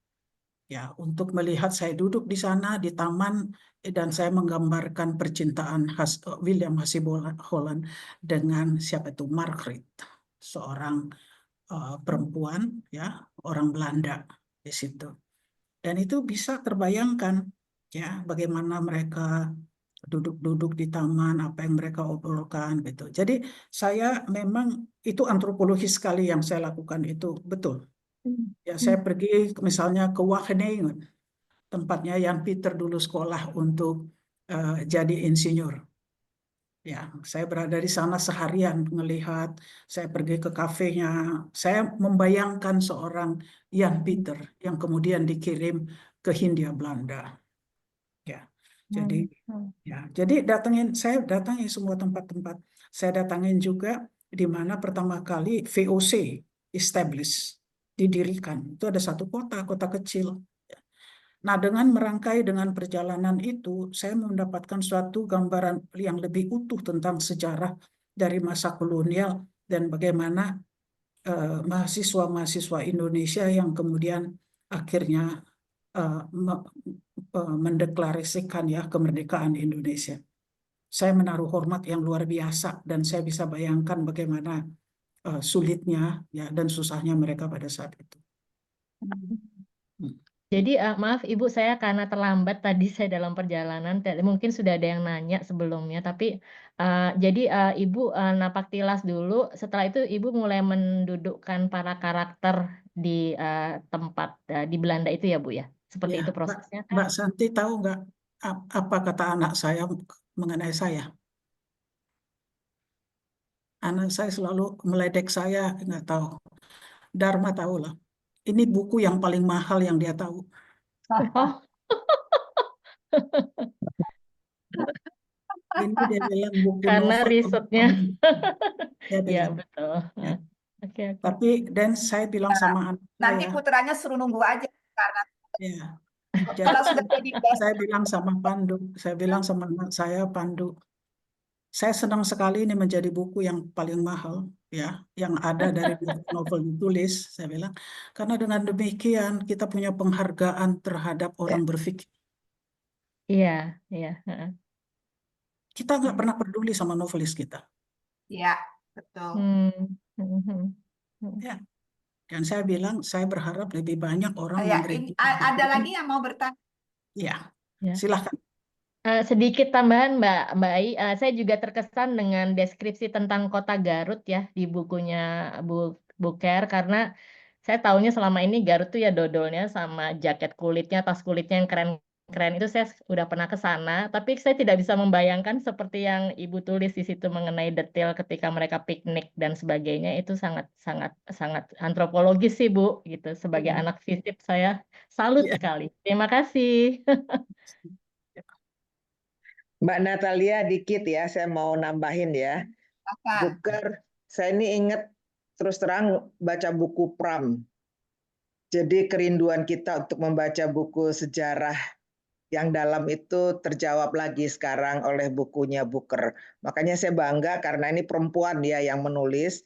ya untuk melihat, saya duduk di sana di taman dan saya menggambarkan percintaan William Hasiholan dengan siapa itu, Margaret, seorang perempuan ya, orang Belanda di situ. Dan itu bisa terbayangkan ya bagaimana mereka duduk-duduk di taman, apa yang mereka obrolkan gitu. Jadi saya memang itu antropologi sekali yang saya lakukan itu, betul. Ya, saya pergi misalnya ke Wageningen, tempatnya Jan Pieter dulu sekolah untuk jadi insinyur. Ya, saya berada di sana seharian melihat, saya pergi ke kafenya, saya membayangkan seorang Jan Pieter yang kemudian dikirim ke Hindia Belanda. Ya, jadi saya datangi semua tempat-tempat. Saya datangin juga di mana pertama kali VOC established, didirikan. Itu ada satu kota kecil. Nah, dengan merangkai dengan perjalanan itu, saya mendapatkan suatu gambaran yang lebih utuh tentang sejarah dari masa kolonial dan bagaimana mahasiswa-mahasiswa Indonesia yang kemudian akhirnya mendeklarasikan ya kemerdekaan Indonesia. Saya menaruh hormat yang luar biasa dan saya bisa bayangkan bagaimana sulitnya ya dan susahnya mereka pada saat itu. Jadi maaf Ibu, saya karena terlambat tadi saya dalam perjalanan, mungkin sudah ada yang nanya sebelumnya, tapi jadi Ibu napak tilas dulu, setelah itu Ibu mulai mendudukkan para karakter di tempat di Belanda itu ya Bu ya? Seperti itu Ya, prosesnya Mbak kan? Santi tahu nggak apa kata anak saya mengenai saya? Anak saya selalu meledek saya, nggak tahu. Dharma tahu lah. Ini buku yang paling mahal yang dia tahu. Oh, Ini dia bilang buku karena novel risetnya. dia Ya bilang. betul. Ya. Oke, oke. Tapi dan saya bilang sama anak Nanti saya, putranya suruh nunggu aja karena ya. kalau Jadi sudah jadi best saya bilang sama Pandu, saya bilang sama anak saya, Pandu, saya senang sekali ini menjadi buku yang paling mahal, ya, yang ada dari novel ditulis. Saya bilang, karena dengan demikian kita punya penghargaan terhadap orang berpikir. Iya, iya. Heeh. Kita nggak pernah peduli sama novelis kita. ya, betul. Ya. Dan saya bilang, saya berharap lebih banyak orang Ya, mengkritik. ada lagi yang mau bertanya? Ya, Ya. silahkan. Sedikit tambahan Mbak Ai, saya juga terkesan dengan deskripsi tentang kota Garut ya di bukunya Bu Ker, karena saya tahunya selama ini Garut tuh ya dodolnya sama jaket kulitnya, tas kulitnya yang keren-keren itu saya udah pernah ke sana, tapi saya tidak bisa membayangkan seperti yang Ibu tulis di situ mengenai detail ketika mereka piknik dan sebagainya, itu sangat sangat sangat antropologis sih Bu, gitu. Sebagai anak FISIP saya salut sekali. Terima kasih. Mbak Natalia, dikit ya, saya mau nambahin ya. Booker, saya ini ingat terus terang baca buku Pram. Jadi kerinduan kita untuk membaca buku sejarah yang dalam itu terjawab lagi sekarang oleh bukunya Booker. Makanya saya bangga karena ini perempuan ya yang menulis.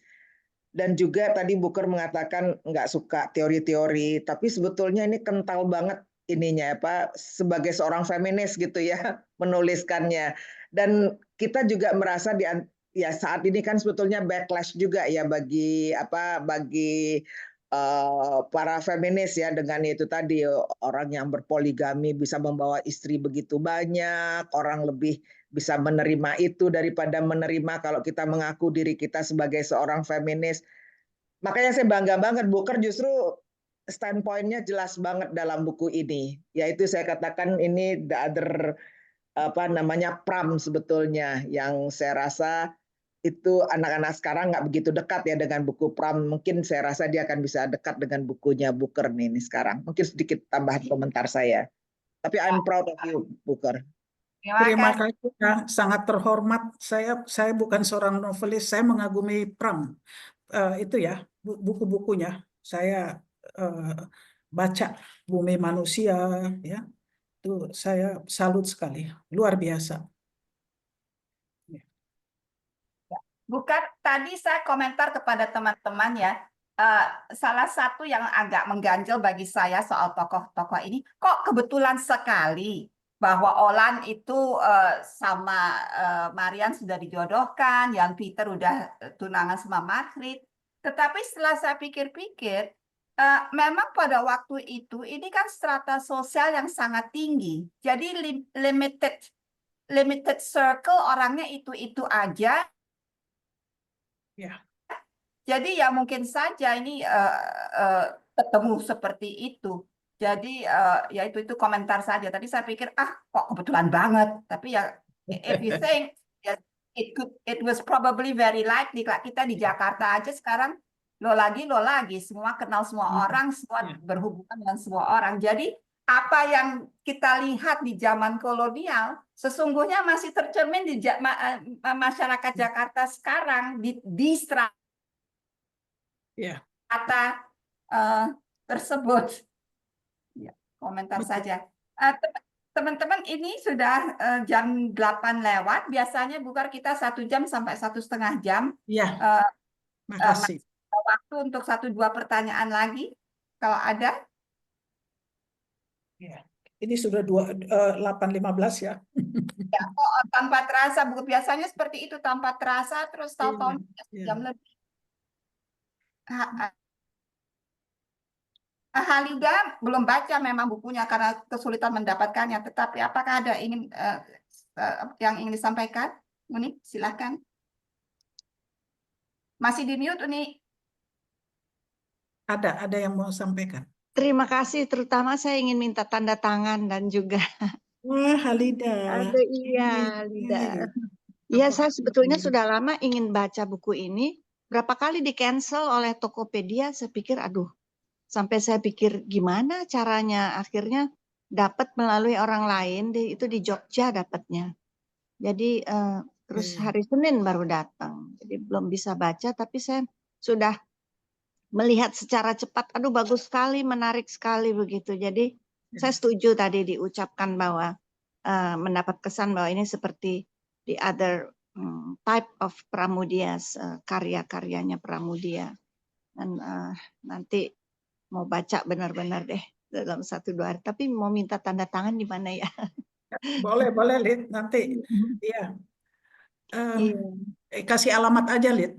Dan juga tadi Booker mengatakan nggak suka teori-teori, tapi sebetulnya ini kental banget ininya apa sebagai seorang feminis gitu ya menuliskannya. Dan kita juga merasa ya saat ini kan sebetulnya backlash juga ya bagi para feminis ya dengan itu tadi orang yang berpoligami bisa membawa istri begitu banyak, orang lebih bisa menerima itu daripada menerima kalau kita mengaku diri kita sebagai seorang feminis. Makanya saya bangga banget Booker justru standpoint-nya jelas banget dalam buku ini. Yaitu saya katakan ini the other Pram sebetulnya yang saya rasa itu anak-anak sekarang nggak begitu dekat ya dengan buku Pram. Mungkin saya rasa dia akan bisa dekat dengan bukunya Booker nih sekarang. Mungkin sedikit tambahan komentar saya. Tapi I'm proud of you, Booker. Terima kasih, ya. Sangat terhormat. Saya bukan seorang novelis, saya mengagumi Pram. Itu ya, buku-bukunya. Saya baca Bumi Manusia, ya. Itu saya salut sekali, luar biasa. Bukan, tadi saya komentar kepada teman-teman ya, salah satu yang agak mengganjal bagi saya soal tokoh-tokoh ini, kok kebetulan sekali bahwa Olan itu sama Marian sudah dijodohkan, yang Peter udah tunangan sama Margrit. Tetapi setelah saya pikir-pikir, memang pada waktu itu ini kan strata sosial yang sangat tinggi. Jadi limited circle orangnya itu aja. Ya. Jadi ya mungkin saja ini ketemu seperti itu. Jadi ya itu komentar saja. Tadi saya pikir kok kebetulan banget. Tapi ya if you think ya, it was probably very likely. Kita di Jakarta aja sekarang lo lagi semua kenal semua orang, semua berhubungan dengan semua orang. Jadi apa yang kita lihat di zaman kolonial sesungguhnya masih tercermin di masyarakat Jakarta sekarang di strata kata tersebut. Ya, komentar saja. Teman-teman, ini sudah jam 8 lewat. Biasanya Booker kita 1 jam sampai 1,5 jam. Ya, makasih. Waktu untuk 1-2 pertanyaan lagi, kalau ada. Ya. Ini sudah 8.15 ya. Ya, tanpa terasa. Biasanya seperti itu, tanpa terasa, terus tahu-tahu jam lebih. Halida belum baca memang bukunya karena kesulitan mendapatkannya. Tetapi apakah ada yang ingin disampaikan? Uni, silahkan. Masih di mute, Uni. Ada yang mau sampaikan? Terima kasih, terutama saya ingin minta tanda tangan dan juga Wah, Halida. ada iya, Lida. Iya, saya sebetulnya sudah lama ingin baca buku ini. Berapa kali di cancel oleh Tokopedia, saya pikir aduh, sampai saya pikir gimana caranya, akhirnya dapat melalui orang lain, itu di Jogja dapatnya. Jadi terus hari Senin baru datang, jadi belum bisa baca, tapi saya sudah melihat secara cepat, aduh bagus sekali, menarik sekali begitu. Jadi saya setuju tadi diucapkan bahwa mendapat kesan bahwa ini seperti the other type of Pramudias, karya-karyanya Pramudia. Dan nanti mau baca benar-benar deh dalam 1-2 hari. Tapi mau minta tanda tangan di mana ya? Boleh, Lid. Nanti, ya. Iya. Kasih alamat aja, Lid.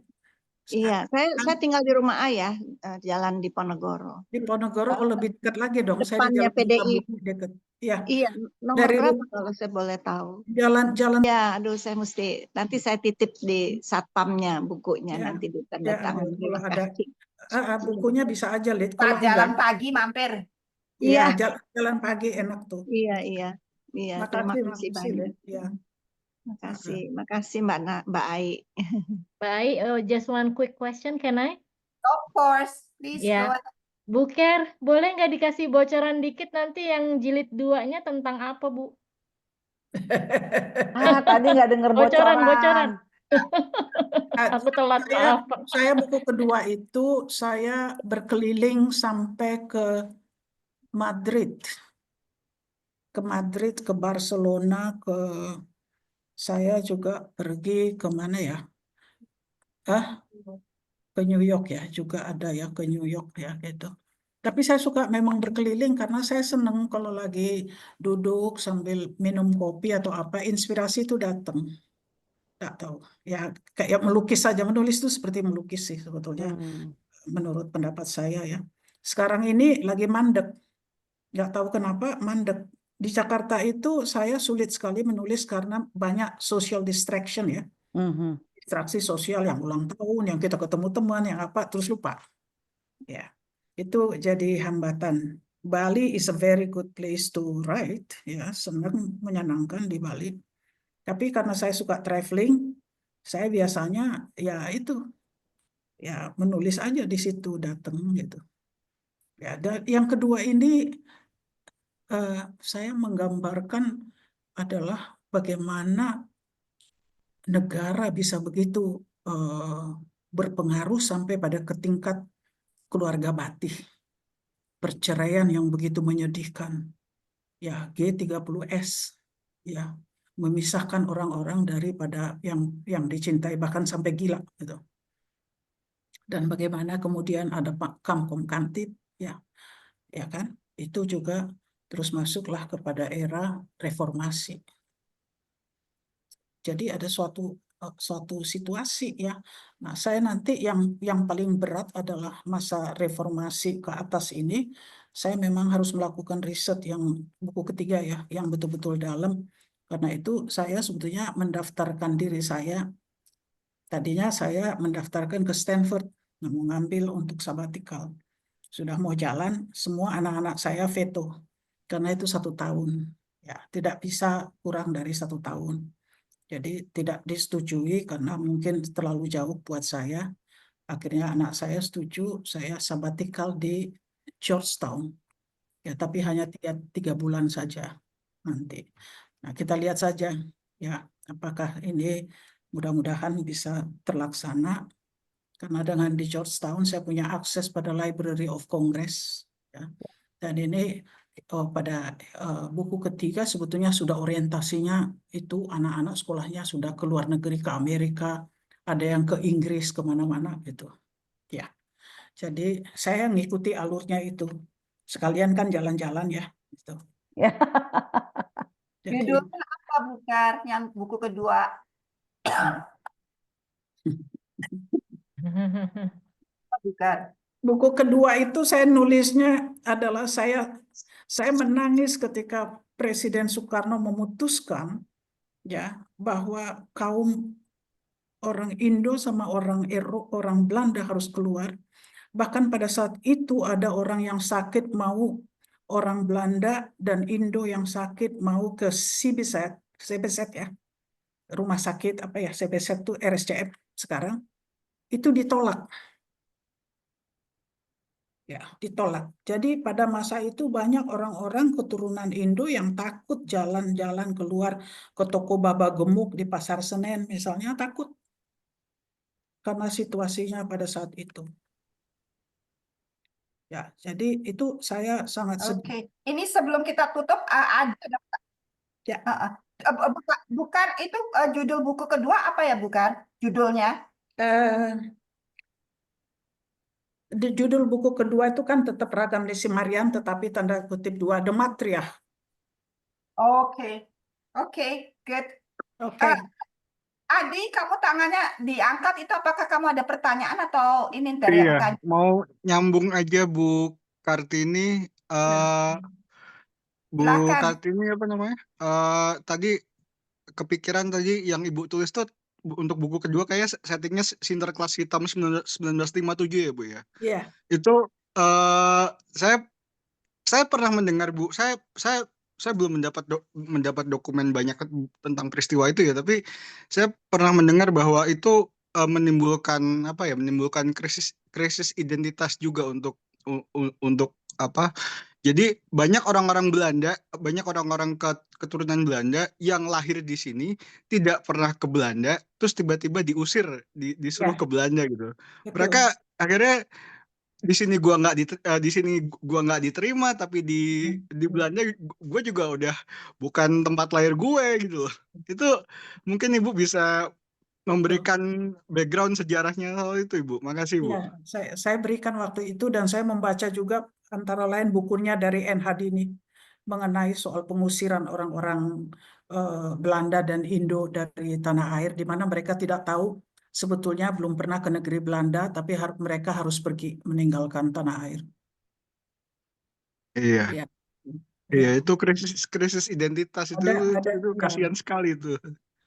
Iya, saya tinggal di rumah ayah, jalan di Ponorogo. Di Ponorogo lebih dekat lagi dong. Saya di Depannya Jalan PDI. Sukabumi dekat. Iya. Iya, nomor Dari berapa kalau saya boleh tahu? Jalan. Ya, aduh saya mesti nanti saya titip di satpamnya bukunya Ya, nanti ditandatangani. kalau Terima ada kasih. bukunya bisa aja, Lid. Saat jalan pagi mampir. Iya, Iya. jalan pagi enak tuh. Iya. Terima kasih banyak. Lid. Ya. Makasih Mbak Ai. Mbak Ai, just one quick question, can I? Of course, please go Ya, ahead. Bu Ker, boleh nggak dikasih bocoran dikit nanti yang jilid 2-nya tentang apa, Bu? Tadi nggak dengar Bocoran. Aku telat, maaf. Saya buku kedua itu saya berkeliling sampai ke Madrid. Ke Barcelona, saya juga pergi ke mana ya? Ke New York ya, juga ada ya ke New York ya gitu. Tapi saya suka memang berkeliling karena saya seneng kalau lagi duduk sambil minum kopi atau apa, inspirasi itu datang. Nggak tahu, ya kayak melukis saja, menulis itu seperti melukis sih sebetulnya, menurut pendapat saya ya. Sekarang ini lagi mandek, nggak tahu kenapa mandek. Di Jakarta itu saya sulit sekali menulis karena banyak social distraction ya. Distraksi sosial, yang ulang tahun, yang kita ketemu teman, yang apa, terus lupa. Ya, itu jadi hambatan. Bali is a very good place to write, ya, senang, menyenangkan di Bali. Tapi karena saya suka traveling, saya biasanya ya itu, ya menulis aja di situ, datang gitu. Ya, dan yang kedua ini saya menggambarkan adalah bagaimana negara bisa begitu berpengaruh sampai pada ke tingkat keluarga Batik, perceraian yang begitu menyedihkan, ya G30S, ya memisahkan orang-orang daripada yang dicintai bahkan sampai gila gitu. Dan bagaimana kemudian ada Pak Kampung Kantip, ya kan, itu juga terus masuklah kepada era reformasi. Jadi ada suatu situasi ya. Nah, saya nanti yang paling berat adalah masa reformasi ke atas ini. Saya memang harus melakukan riset yang buku ketiga ya, yang betul-betul dalam. Karena itu saya sebetulnya mendaftarkan diri saya. Tadinya saya mendaftarkan ke Stanford, mau ngambil untuk sabbatical. Sudah mau jalan, semua anak-anak saya veto. Karena itu 1 tahun. Ya, tidak bisa kurang dari 1 tahun. Jadi tidak disetujui karena mungkin terlalu jauh buat saya. Akhirnya anak saya setuju, saya sabbatical di Georgetown. Ya, tapi hanya 3 bulan saja nanti. Nah, kita lihat saja ya, apakah ini mudah-mudahan bisa terlaksana. Karena dengan di Georgetown saya punya akses pada Library of Congress. Ya. Dan ini pada buku ketiga sebetulnya sudah orientasinya itu anak-anak sekolahnya sudah ke luar negeri, ke Amerika, ada yang ke Inggris, kemana-mana gitu. Ya, jadi saya ngikuti alurnya itu. Sekalian kan jalan-jalan ya. Gitu. Judulnya apa, Bukar, yang buku kedua? Bukar. Buku kedua itu saya nulisnya adalah saya menangis ketika Presiden Soekarno memutuskan ya bahwa kaum orang Indo sama orang orang Belanda harus keluar. Bahkan pada saat itu ada orang yang sakit mau orang Belanda dan Indo yang sakit mau ke CBZ ya, rumah sakit apa ya, CBZ itu RSCM sekarang, itu ditolak. Ya, ditolak. Jadi pada masa itu banyak orang-orang keturunan Indo yang takut jalan-jalan keluar ke toko Baba Gemuk di Pasar Senen misalnya, takut karena situasinya pada saat itu. Ya, jadi itu saya sangat sedih. Oke, ini sebelum kita tutup ada Ya, bukan itu judul buku kedua apa ya, bukan judulnya? di judul buku kedua itu kan tetap Ragam Desi Marian, tetapi tanda kutip 2, The Matriarch. Oke, good. Oke. Adi, kamu tangannya diangkat, itu apakah kamu ada pertanyaan atau ini teriak Iya, tanya? mau nyambung aja Bu Kartini. Bu Silakan. Kartini apa namanya? Tadi kepikiran tadi yang Ibu tulis tuh untuk buku kedua kayak settingnya Sinterklas Hitam 1957 ya Bu ya. Iya. Itu saya pernah mendengar Bu, saya belum mendapat dokumen banyak tentang peristiwa itu ya, tapi saya pernah mendengar bahwa itu menimbulkan apa ya, menimbulkan krisis identitas juga untuk apa? Jadi banyak orang-orang Belanda, banyak orang-orang keturunan Belanda yang lahir di sini tidak pernah ke Belanda, terus tiba-tiba diusir, disuruh ke Belanda gitu. Betul. Mereka akhirnya di sini gua nggak diterima, tapi di Belanda gue juga udah bukan tempat lahir gue gitu loh. Itu mungkin Ibu bisa memberikan background sejarahnya soal itu, Ibu. Makasih, Bu. Ya, saya berikan waktu itu dan saya membaca juga antara lain bukunya dari N. Hadini mengenai soal pengusiran orang-orang Belanda dan Indo dari tanah air, di mana mereka tidak tahu sebetulnya belum pernah ke negeri Belanda, tapi mereka harus pergi meninggalkan tanah air. Iya. Ya. Iya, Ya. itu krisis identitas itu ya. kasihan sekali itu.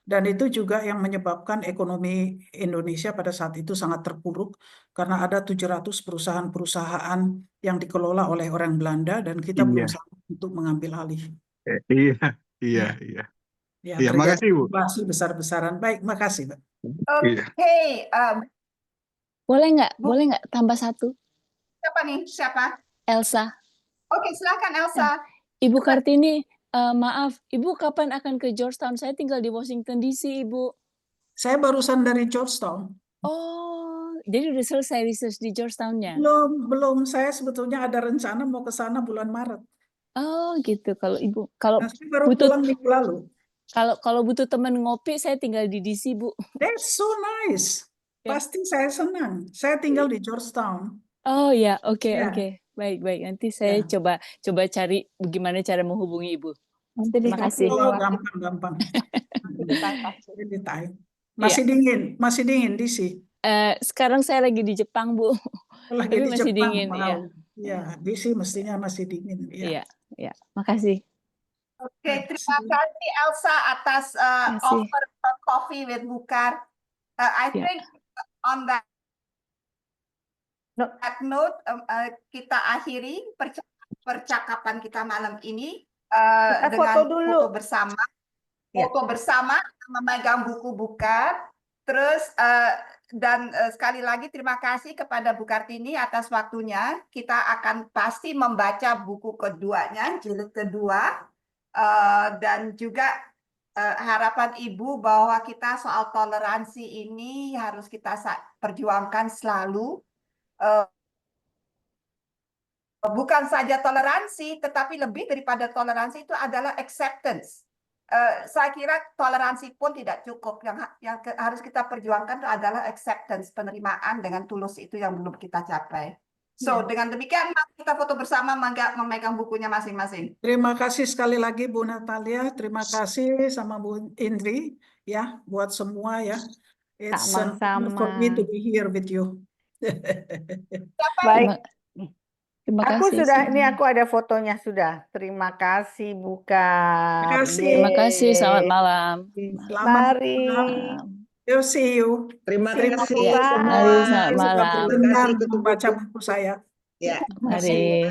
Dan itu juga yang menyebabkan ekonomi Indonesia pada saat itu sangat terpuruk karena ada 700 perusahaan-perusahaan yang dikelola oleh orang Belanda dan kita belum Iya. sanggup untuk mengambil alih. Iya. Ya, Iya, terjadi makasih, Bu. inflasi besar-besaran. Baik, makasih, Mbak. Iya. Oke, Boleh nggak tambah satu? siapa nih? Siapa? Elsa. Oke, silakan Elsa. Ibu Kartini, maaf, Ibu kapan akan ke Georgetown? Saya tinggal di Washington DC, Ibu. Saya barusan dari Georgetown. Oh, jadi udah selesai research di Georgetown-nya? Belum. Saya sebetulnya ada rencana mau ke sana bulan Maret. Oh, gitu. Kalau Ibu, kalau Saya baru butuh pulang minggu lalu. kalau butuh teman ngopi, saya tinggal di DC, Bu. That's so nice. Ya. Pasti saya senang. Saya tinggal di Georgetown. Oh ya, oke. Ya. Baik. Nanti saya Ya. coba cari bagaimana cara menghubungi Ibu. Nanti Terima kasih. Oh, gampang. Masih dingin di sini. Sekarang saya lagi di Jepang, Bu. Lagi Tapi di masih Jepang, dingin, wow. ya. Ya, di sini mestinya masih dingin. Ya. Iya. Makasih. Oke, terima kasih Elsa atas offer for coffee with Bukar. I think on that note kita akhiri percakapan kita malam ini dengan foto bersama. Foto bersama memegang buku Bukar. Terus dan sekali lagi terima kasih kepada Bu Kartini atas waktunya. Kita akan pasti membaca buku keduanya, jilid kedua. Dan juga harapan Ibu bahwa kita soal toleransi ini harus kita perjuangkan selalu. Bukan saja toleransi, tetapi lebih daripada toleransi itu adalah acceptance. Saya kira toleransi pun tidak cukup. Yang harus kita perjuangkan itu adalah acceptance, penerimaan dengan tulus itu yang belum kita capai. So, dengan demikian kita foto bersama memegang bukunya masing-masing. Terima kasih sekali lagi Bu Natalia, terima kasih sama Bu Indri ya buat semua ya. It's an honor for me to be here with you. Baik. Terima Aku kasih sudah, ini semua. aku ada fotonya sudah. Terima kasih Terima Bukar. kasih. Terima kasih. Selamat Yeay. malam. Selamat Mari. malam. Yo, see you. Terima Terima kasih Ya, kasih mari semua. selamat sudah malam. Terima kasih berkenan kutu membaca buku. buku saya. Ya. Mari.